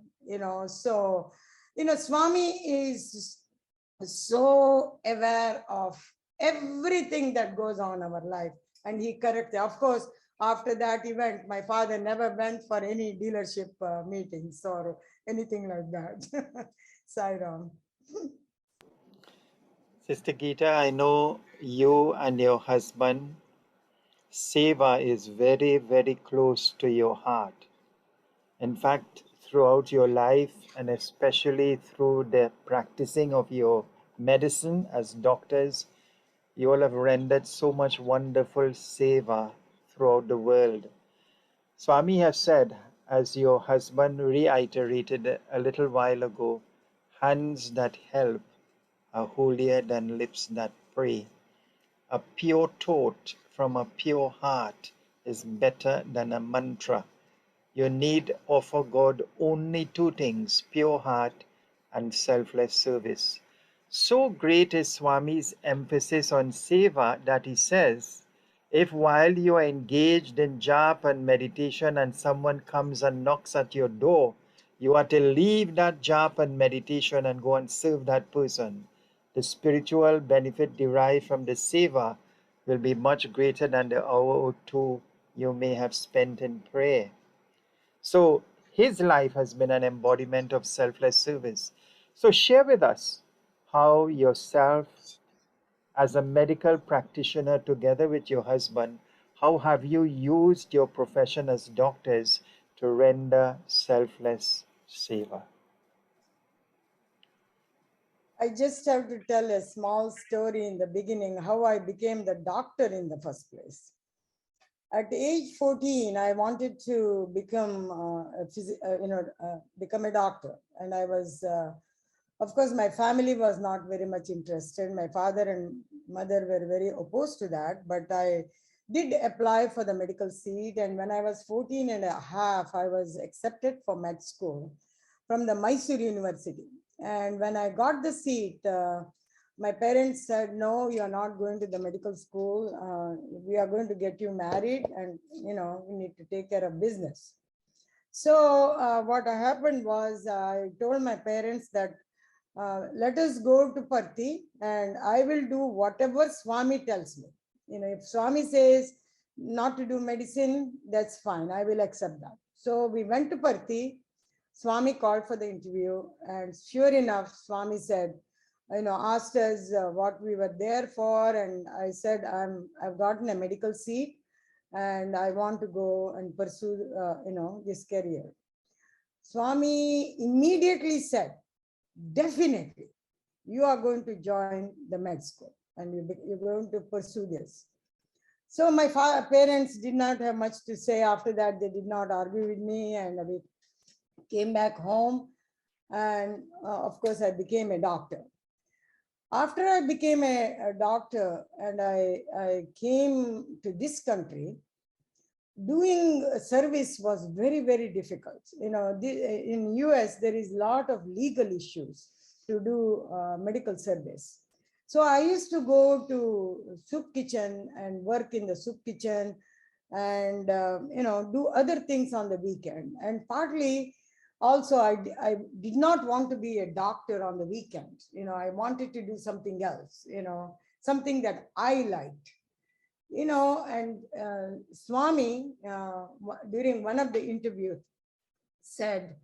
So, Swami is so aware of everything that goes on in our life, and he corrected. Of course, after that event, my father never went for any dealership meetings or anything like that. Sairam. Sister Geetha, I know you and your husband, Seva is very, very close to your heart. In fact, throughout your life, and especially through the practicing of your medicine as doctors, you all have rendered so much wonderful seva throughout the world. Swami has said, as your husband reiterated a little while ago, hands that help are holier than lips that pray. A pure thought from a pure heart is better than a mantra. You need offer God only two things, pure heart and selfless service. So great is Swami's emphasis on seva that he says, if while you are engaged in japa and meditation and someone comes and knocks at your door, you are to leave that japa and meditation and go and serve that person. The spiritual benefit derived from the seva will be much greater than the hour or two you may have spent in prayer. So his life has been an embodiment of selfless service. So share with us how yourself as a medical practitioner together with your husband, how have you used your profession as doctors to render selfless seva? I just have to tell a small story in the beginning, how I became the doctor in the first place. At age 14, I wanted to become become a doctor. And I was, of course, my family was not very much interested. My father and mother were very opposed to that, but I did apply for the medical seat. And when I was 14 and a half, I was accepted for med school from the Mysore University. And when I got the seat, my parents said, no, you're not going to the medical school. We are going to get you married and, we need to take care of business. So what happened was I told my parents that let us go to Parthi and I will do whatever Swami tells me. If Swami says not to do medicine, that's fine. I will accept that. So we went to Parthi. Swami called for the interview, and sure enough, Swami said, asked us what we were there for, and I said, I've gotten a medical seat, and I want to go and pursue, this career. Swami immediately said, definitely, you are going to join the med school, and you're going to pursue this. So my parents did not have much to say after that. They did not argue with me, and we came back home, and of course I became a doctor. After I became a doctor and I came to this country, doing service was very, very difficult. In US, there is a lot of legal issues to do medical service. So I used to go to soup kitchen and work in the soup kitchen and, do other things on the weekend. And partly also, I did not want to be a doctor on the weekend. I wanted to do something else, something that I liked. And Swami, during one of the interviews, said,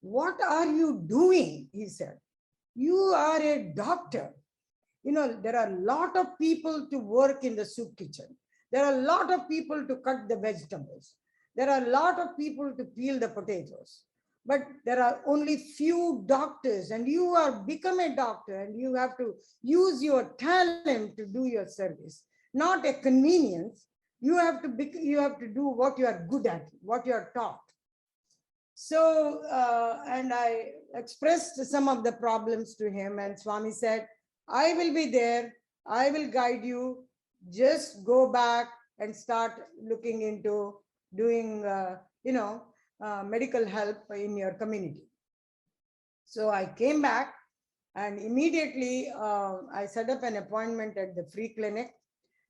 "What are you doing?" He said, "You are a doctor. There are a lot of people to work in the soup kitchen. There are a lot of people to cut the vegetables. There are a lot of people to peel the potatoes. But there are only few doctors, and you are become a doctor, and you have to use your talent to do your service, not a convenience. You have to do what you are good at, what you are taught." So, and I expressed some of the problems to him, and Swami said, "I will be there. I will guide you. Just go back and start looking into doing, medical help in your community." So I came back, and immediately I set up an appointment at the free clinic.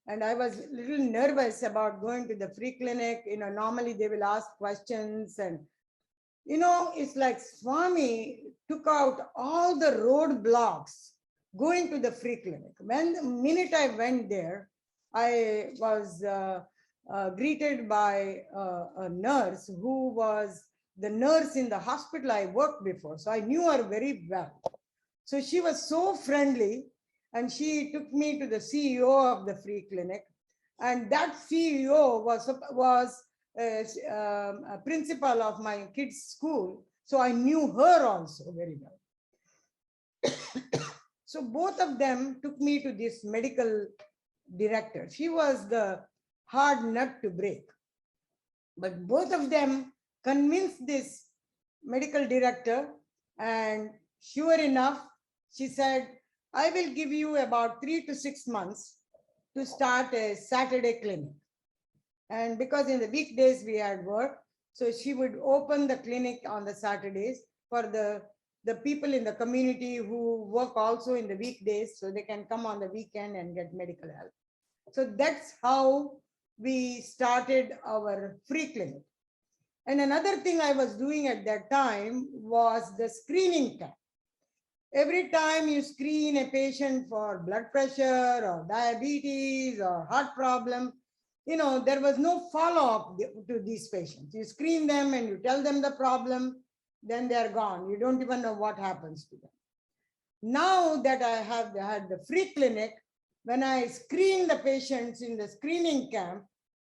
And I was a little nervous about going to the free clinic. Normally they will ask questions, and it's like Swami took out all the roadblocks going to the free clinic. When the minute I went there, I was greeted by a nurse who was the nurse in the hospital I worked before. So I knew her very well. So she was so friendly, and she took me to the CEO of the free clinic. And that CEO was a principal of my kids' school. So I knew her also very well. So both of them took me to this medical director. She was the hard nut to break. But both of them convinced this medical director, and sure enough, she said, "I will give you about 3 to 6 months to start a Saturday clinic." And because in the weekdays we had work, so she would open the clinic on the Saturdays for the people in the community who work also in the weekdays, so they can come on the weekend and get medical help. So that's how we started our free clinic. And another thing I was doing at that time was the screening camp. Every time you screen a patient for blood pressure or diabetes or heart problem, there was no follow-up to these patients. You screen them and you tell them the problem, then they're gone. You don't even know what happens to them. Now that I have had the free clinic, when I screen the patients in the screening camp,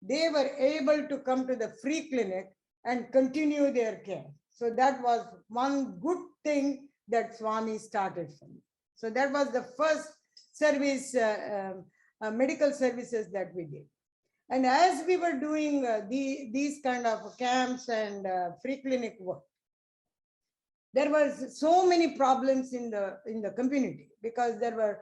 they were able to come to the free clinic and continue their care. So that was one good thing that Swami started for me. So that was the first service, medical services that we did. And as we were doing these kind of camps and free clinic work, there was so many problems in the community, because there were,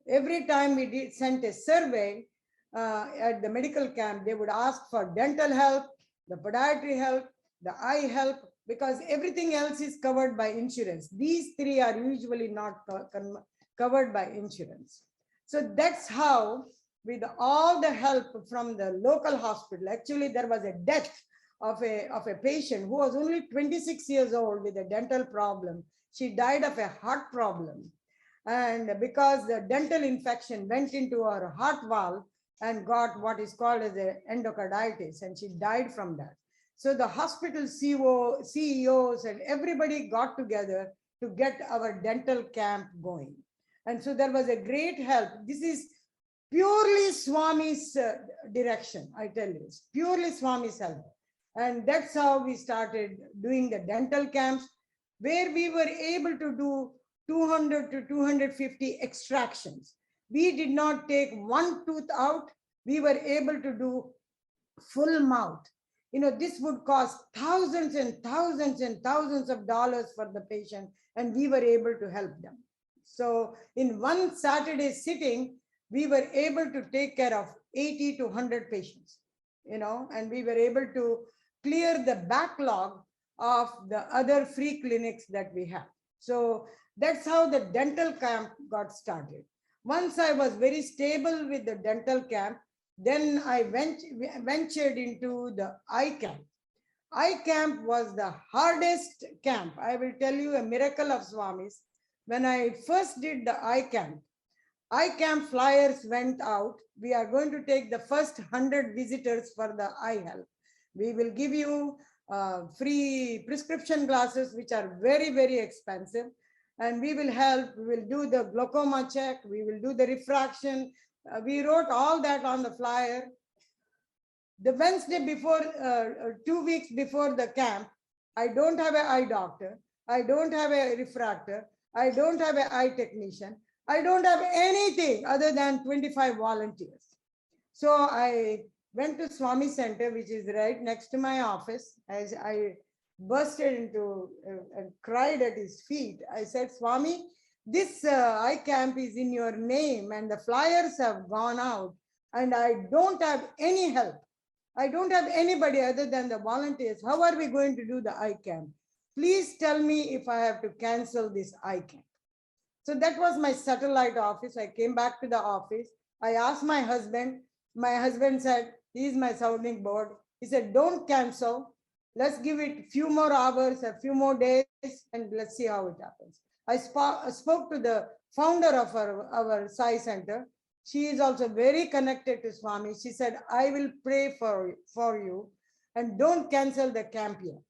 every time we sent a survey at the medical camp, they would ask for dental help, the podiatry help, the eye help, because everything else is covered by insurance. These three are usually not covered by insurance. So that's how, with all the help from the local hospital, actually there was a death of a patient who was only 26 years old with a dental problem. She died of a heart problem. And because the dental infection went into her heart valve and got what is called as an endocarditis, and she died from that. So the hospital CEOs and everybody got together to get our dental camp going. And so there was a great help. This is purely Swami's direction, I tell you, it's purely Swami's help. And that's how we started doing the dental camps, where we were able to do 200 to 250 extractions. We did not take one tooth out. We were able to do full mouth. You know, this would cost thousands and thousands and thousands of dollars for the patient, and we were able to help them. So in one Saturday sitting, we were able to take care of 80 to 100 patients, you know, and we were able to clear the backlog of the other free clinics that we have. So that's how the dental camp got started. Once I was very stable with the dental camp, then I ventured into the eye camp. Eye camp was the hardest camp. I will tell you a miracle of Swami's. When I first did the eye camp flyers went out. We are going to take the first 100 visitors for the eye health. We will give you free prescription glasses, which are very, very expensive. And we will help, we will do the glaucoma check, we will do the refraction. We wrote all that on the flyer. The Wednesday before, 2 weeks before the camp, I don't have an eye doctor. I don't have a refractor. I don't have an eye technician. I don't have anything other than 25 volunteers. So I went to Swami Center, which is right next to my office. As I bursted into and cried at his feet. I said, Swami, this eye camp is in your name and the flyers have gone out and I don't have any help. I don't have anybody other than the volunteers. How are we going to do the eye camp? Please tell me if I have to cancel this eye camp. So that was my satellite office. I came back to the office. I asked my husband. My husband said, he is my sounding board. He said, don't cancel. Let's give it a few more hours, a few more days, and let's see how it happens. I spoke to the founder of our Sai Center. She is also very connected to Swami. She said, I will pray for you and don't cancel the camp yet.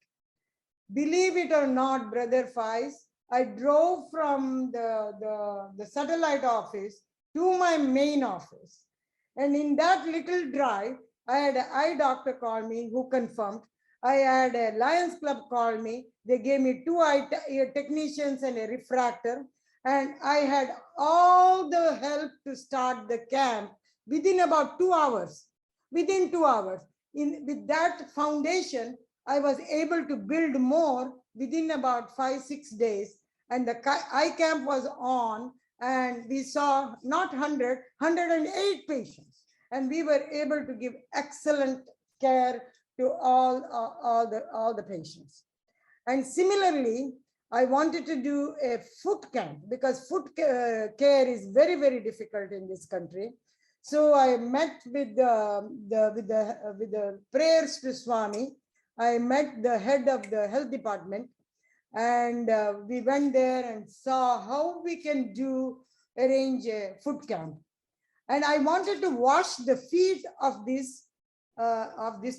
Believe it or not, Brother Faiz, I drove from the satellite office to my main office. And in that little drive, I had an eye doctor call me who confirmed. I had a Lions Club call me. They gave me 2 eye technicians and a refractor. And I had all the help to start the camp within about 2 hours. Within 2 hours. With that foundation, I was able to build more within about 5-6 days. And the eye camp was on, and we saw not 100, 108 patients. And we were able to give excellent care to all the patients. And similarly, I wanted to do a foot camp because foot care is very, very difficult in this country. So I met with the prayers to Swami. I met the head of the health department, and we went there and saw how we can arrange a foot camp. And I wanted to wash the feet of these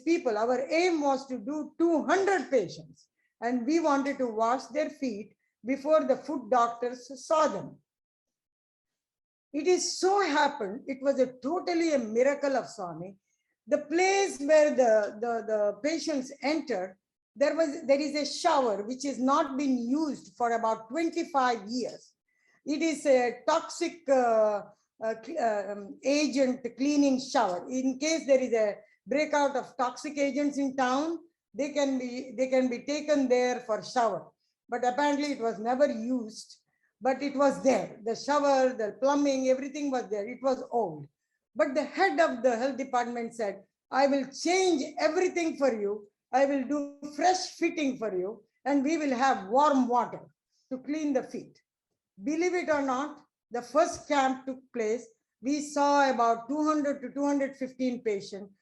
people. Our aim was to do 200 patients, and we wanted to wash their feet before the foot doctors saw them. It is so happened, it was totally a miracle of Swami. The place where the patients entered, there is a shower which has not been used for about 25 years. It is a toxic agent cleaning shower. In case there is a breakout of toxic agents in town, they can be taken there for shower. But apparently it was never used, but it was there. The shower, the plumbing, everything was there. It was old. But the head of the health department said, I will change everything for you. I will do fresh fitting for you, and we will have warm water to clean the feet. Believe it or not, the first camp took place. We saw about 200 to 215 patients,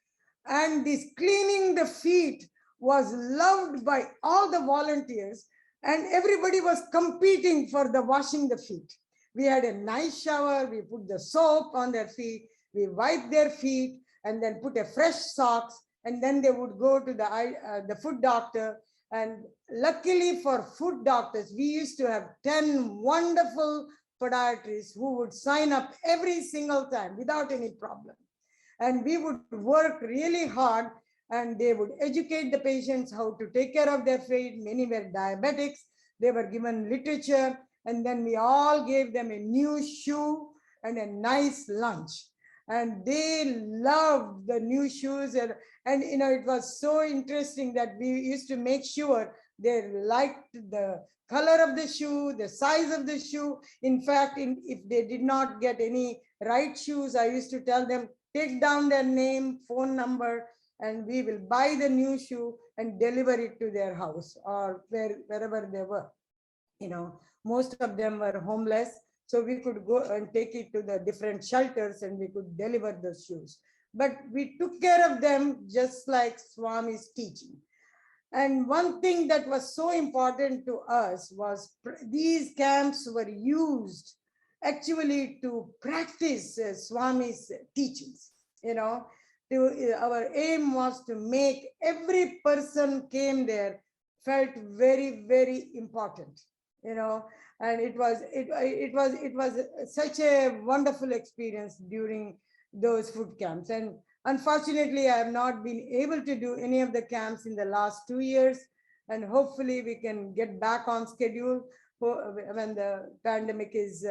and this cleaning the feet was loved by all the volunteers, and everybody was competing for the washing the feet. We had a nice shower. We put the soap on their feet. We wiped their feet and then put a fresh socks, and then they would go to the foot doctor. And luckily for foot doctors, we used to have 10 wonderful podiatrists who would sign up every single time without any problem. And we would work really hard, and they would educate the patients how to take care of their feet. Many were diabetics. They were given literature, and then we all gave them a new shoe and a nice lunch. And they loved the new shoes. And it was so interesting that we used to make sure they liked the color of the shoe, the size of the shoe. In fact, if they did not get any right shoes, I used to tell them, take down their name, phone number, and we will buy the new shoe and deliver it to their house or wherever they were. Most of them were homeless, so we could go and take it to the different shelters and we could deliver those shoes. But we took care of them just like Swami's teaching. And one thing that was so important to us was these camps were used actually to practice Swami's teachings. Our aim was to make every person came there felt very, very important. And it was such a wonderful experience during those food camps. And unfortunately, I have not been able to do any of the camps in the last 2 years, and hopefully we can get back on schedule when the pandemic is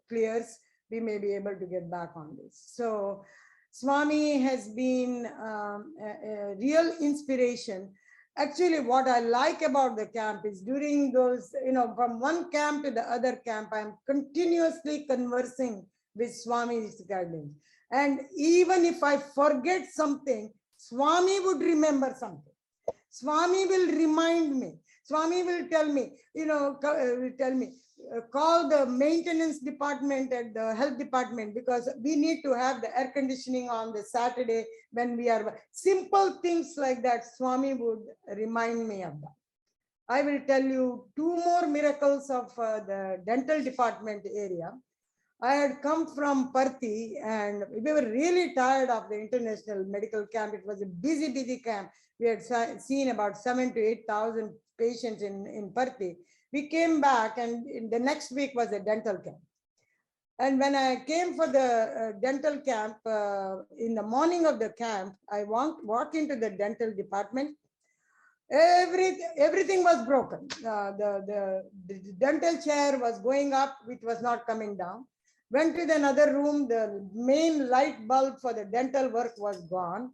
clears. We may be able to get back on this. So Swami has been a real inspiration. Actually, what I like about the camp is during those, from one camp to the other camp, I'm continuously conversing with Swami's guidance. And even if I forget something, Swami would remember something. Swami will remind me. Swami will tell me, call the maintenance department at the health department because we need to have the air conditioning on the Saturday when we are simple things like that. Swami would remind me of that. I will tell you 2 more miracles of the dental department area. I had come from Parthi and we were really tired of the international medical camp. It was a busy camp. We had seen about 7,000 to 8,000 patients in Parthi. We came back and the next week was a dental camp. And when I came for the dental camp, in the morning of the camp, I walk into the dental department. Everything was broken. The dental chair was going up, which was not coming down. Went to another room, the main light bulb for the dental work was gone.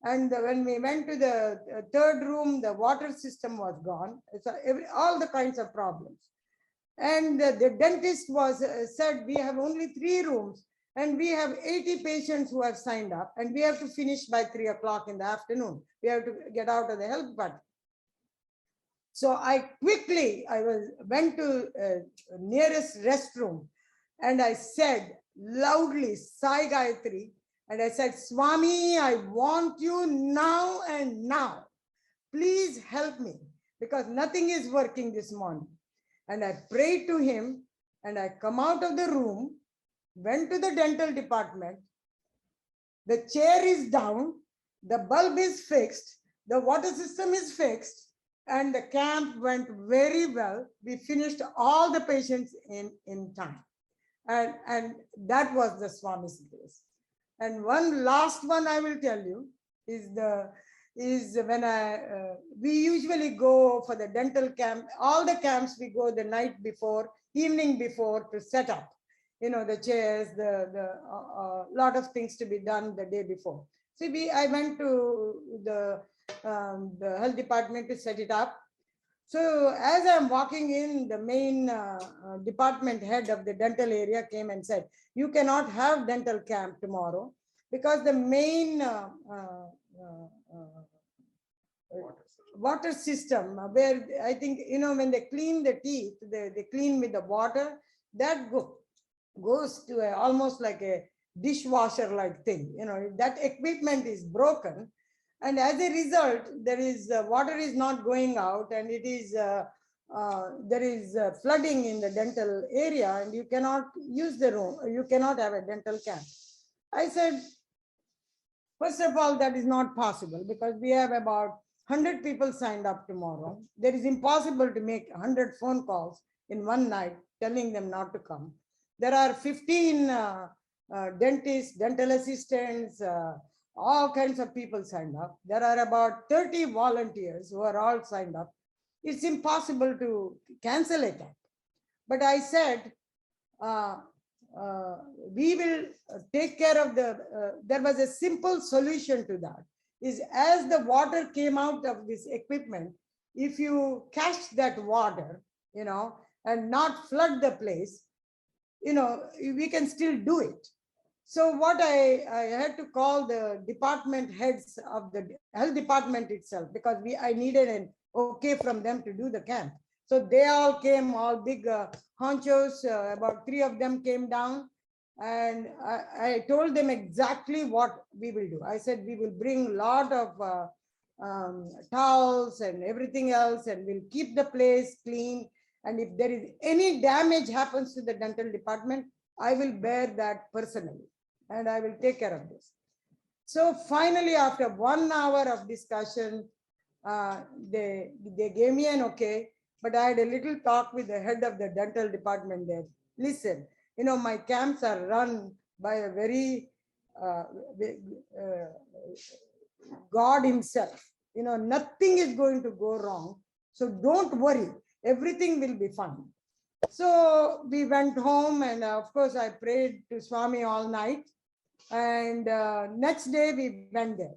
And when we went to the third room, the water system was gone. So all the kinds of problems. And the dentist was said, we have only 3 rooms and we have 80 patients who have signed up and we have to finish by 3 o'clock in the afternoon. We have to get out of the health department. So I went to nearest restroom and I said loudly, Sai Gayatri, and I said, Swami, I want you now and now. Please help me because nothing is working this morning. And I prayed to him and I come out of the room, went to the dental department. The chair is down, the bulb is fixed, the water system is fixed, and the camp went very well. We finished all the patients in time. And that was the Swami's grace. And one last one I will tell you is when we usually go for the dental camp. All the camps we go the night before, evening before to set up, the chairs, the lot of things to be done the day before. So I went to the health department to set it up. So as I'm walking in, the main department head of the dental area came and said, you cannot have dental camp tomorrow because the main water system where I think, when they clean the teeth, they clean with the water, that goes to almost like a dishwasher like thing. That equipment is broken. And as a result, there is water is not going out, and it is there is flooding in the dental area, and you cannot use the room. You cannot have a dental camp. I said, First of all, that is not possible because we have about 100 people signed up tomorrow. There is impossible to make 100 phone calls in one night telling them not to come. There are 15 dentists, dental assistants, all kinds of people signed up. There are about 30 volunteers who are all signed up. It's impossible to cancel a camp. But I said, uh, we will take care of there was a simple solution to that, is as the water came out of this equipment, if you catch that water, and not flood the place, we can still do it. So what I had to call the department heads of the health department itself, because I needed an okay from them to do the camp. So they all came, all big honchos, about 3 of them came down, and I told them exactly what we will do. I said, we will bring a lot of towels and everything else, and we'll keep the place clean. And if there is any damage happens to the dental department, I will bear that personally, and I will take care of this. So finally, after 1 hour of discussion, they gave me an okay, but I had a little talk with the head of the dental department there. Listen, my camps are run by a very God himself. Nothing is going to go wrong. So don't worry, everything will be fine. So we went home, and of course I prayed to Swami all night. And next day we went there.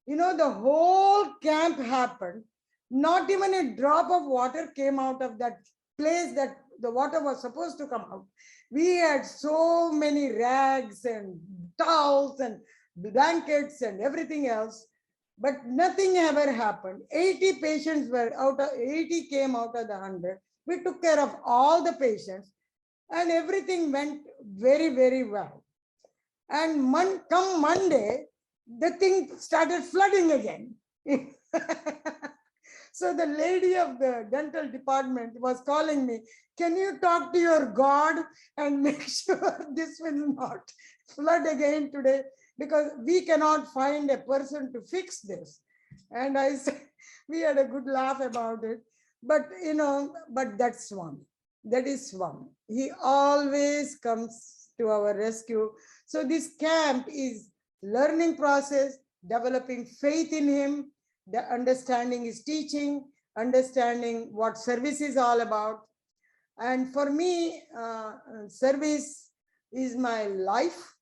The whole camp happened. Not even a drop of water came out of that place that the water was supposed to come out. We had so many rags and towels and blankets and everything else, but nothing ever happened. 80 patients were out of 80 came out of the 100. We took care of all the patients, and everything went very, very well. And come Monday, the thing started flooding again. So the lady of the dental department was calling me, can you talk to your God and make sure this will not flood again today, because we cannot find a person to fix this. And I said, we had a good laugh about it. But, but that's Swami. That is Swami. He always comes to our rescue. So this camp is learning process, developing faith in him, the understanding his teaching, understanding what service is all about. And for me, service is my life.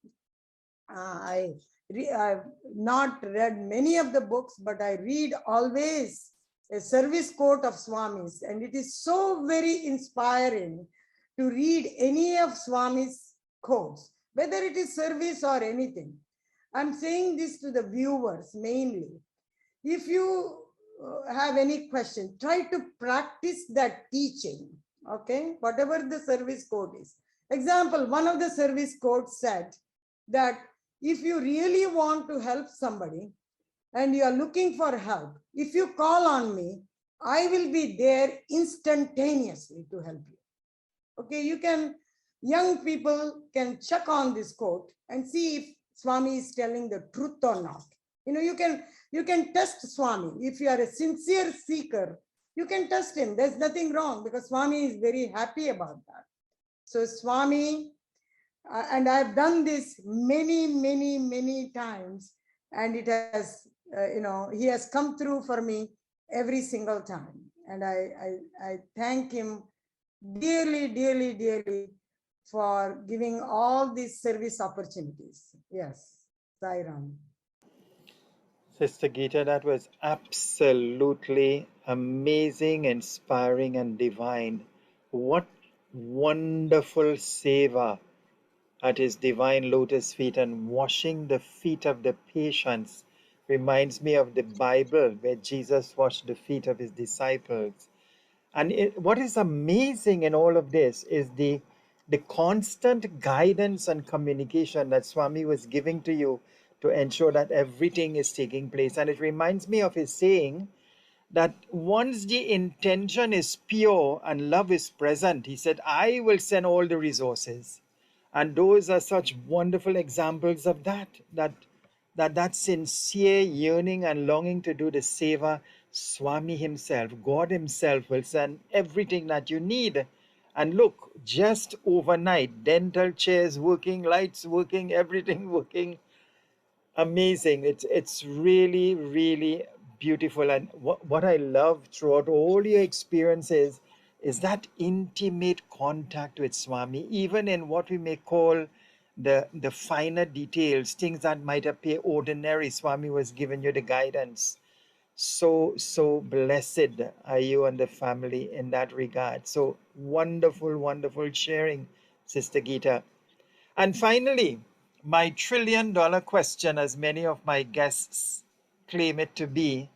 I've not read many of the books, but I read always a service quote of Swami's, and it is so very inspiring to read any of Swami's quotes, whether it is service or anything. I'm saying this to the viewers mainly. If you have any question, try to practice that teaching, okay? Whatever the service quote is. Example, one of the service quotes said that if you really want to help somebody and you are looking for help, if you call on me, I will be there instantaneously to help you. Okay, young people can check on this quote and see if Swami is telling the truth or not. You can test Swami. If you are a sincere seeker, you can test him. There's nothing wrong, because Swami is very happy about that. So Swami, and I've done this many, many, many times, and it has, he has come through for me every single time. And I thank him dearly, dearly, dearly for giving all these service opportunities. Yes, Sai Ram. Sister Geetha, that was absolutely amazing, inspiring, and divine. What wonderful seva at his divine lotus feet, and washing the feet of the patients reminds me of the Bible, where Jesus washed the feet of his disciples. And what is amazing in all of this is the constant guidance and communication that Swami was giving to you to ensure that everything is taking place. And it reminds me of his saying that once the intention is pure and love is present, he said, I will send all the resources. And those are such wonderful examples of that that sincere yearning and longing to do the seva, Swami himself, God himself will send everything that you need. And look, just overnight, dental chairs working, lights working, everything working. Amazing. It's really, really beautiful. And what I love throughout all your experiences is that intimate contact with Swami, even in what we may call the finer details, things that might appear ordinary. Swami was giving you the guidance. So blessed are you and the family in that regard. So wonderful, wonderful sharing, Sister Geetha. And finally, my $1 trillion question, as many of my guests claim it to be,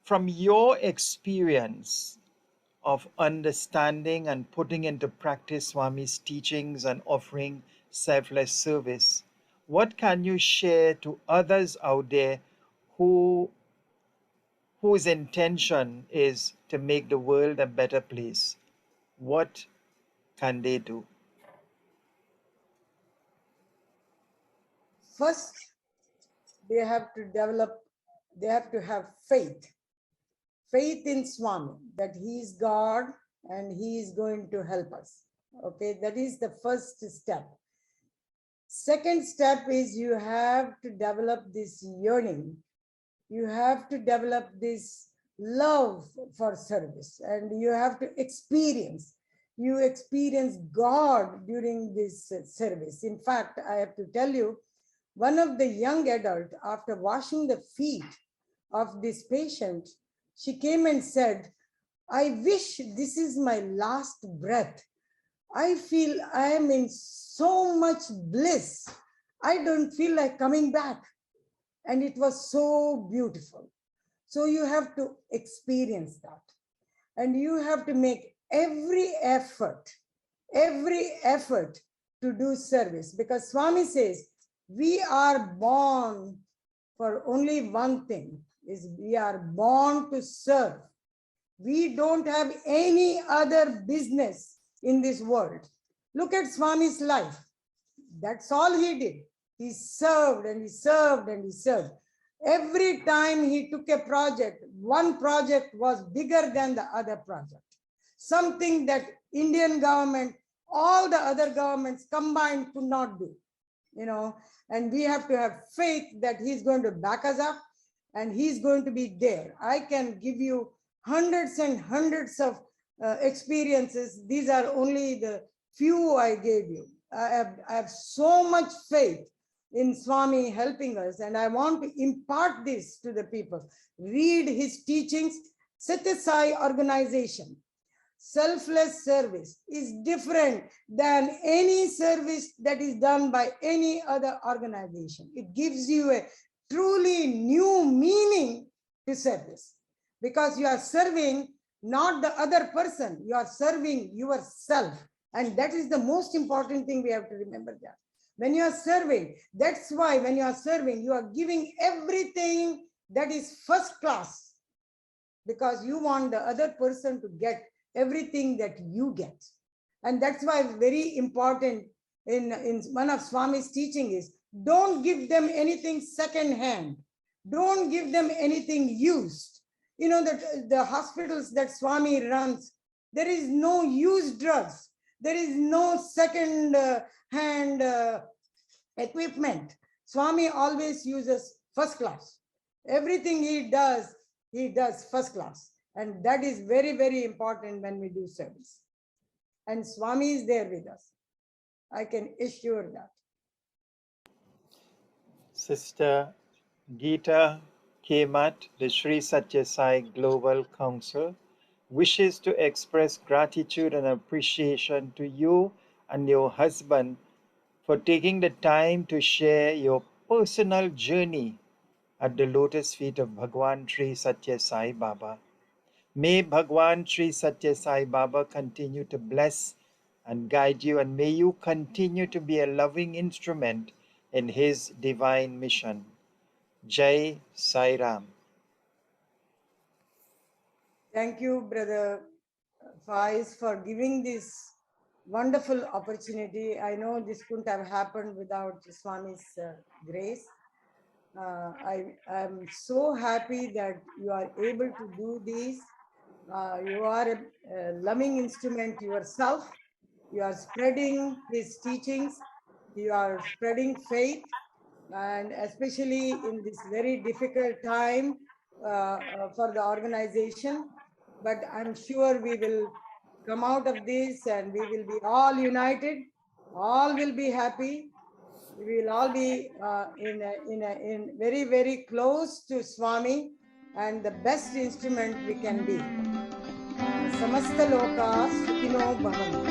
from your experience of understanding and putting into practice Swami's teachings and offering selfless service, what can you share to others out there who whose intention is to make the world a better place? What can they do? First, they have to have faith in Swami, that he is God and he is going to help us. Okay, that is the first step. Second step is you have to develop this yearning. You have to develop this love for service, and you have to experience. You experience God during this service. In fact, I have to tell you, one of the young adult, after washing the feet of this patient, she came and said, I wish this is my last breath. I feel I am in so much bliss. I don't feel like coming back. And it was so beautiful. So you have to experience that. And you have to make every effort to do service. Because Swami says, we are born for only one thing, is we are born to serve. We don't have any other business in this world. Look at Swami's life. That's all he did. He served and he served and he served. Every time he took a project, one project was bigger than the other project. Something that Indian government, all the other governments combined could not do. And we have to have faith that he's going to back us up and he's going to be there. I can give you hundreds and hundreds of experiences. These are only the few I gave you. I have so much faith in Swami helping us, and I want to impart this to the people. Read his teachings. Satya Sai organization, selfless service, is different than any service that is done by any other organization. It gives you a truly new meaning to service, because you are serving not the other person, you are serving yourself. And that is the most important thing we have to remember that. When you are serving, that's why when you are serving, you are giving everything that is first class, because you want the other person to get everything that you get. And that's why very important in one of Swami's teaching is, don't give them anything second hand. Don't give them anything used. The hospitals that Swami runs, there is no used drugs. There is no second hand equipment. Swami always uses first class. Everything he does first class. And that is very, very important when we do service. And Swami is there with us. I can assure that. Sister Geetha Kamath, the Sri Satya Sai Global Council, wishes to express gratitude and appreciation to you and your husband for taking the time to share your personal journey at the lotus feet of Bhagwan Sri Satya Sai Baba. May Bhagwan Sri Satya Sai Baba continue to bless and guide you, and may you continue to be a loving instrument in his divine mission. Jai Sai Ram. Thank you, Brother Faiz, for giving this wonderful opportunity. I know this couldn't have happened without Swami's grace. I am so happy that you are able to do this. You are a loving instrument yourself. You are spreading his teachings. You are spreading faith, and especially in this very difficult time for the organization. But I'm sure we will come out of this and we will be all united. All will be happy. We will all be in very, very close to Swami and the best instrument we can be. Samasta loka sukhino bhavantu.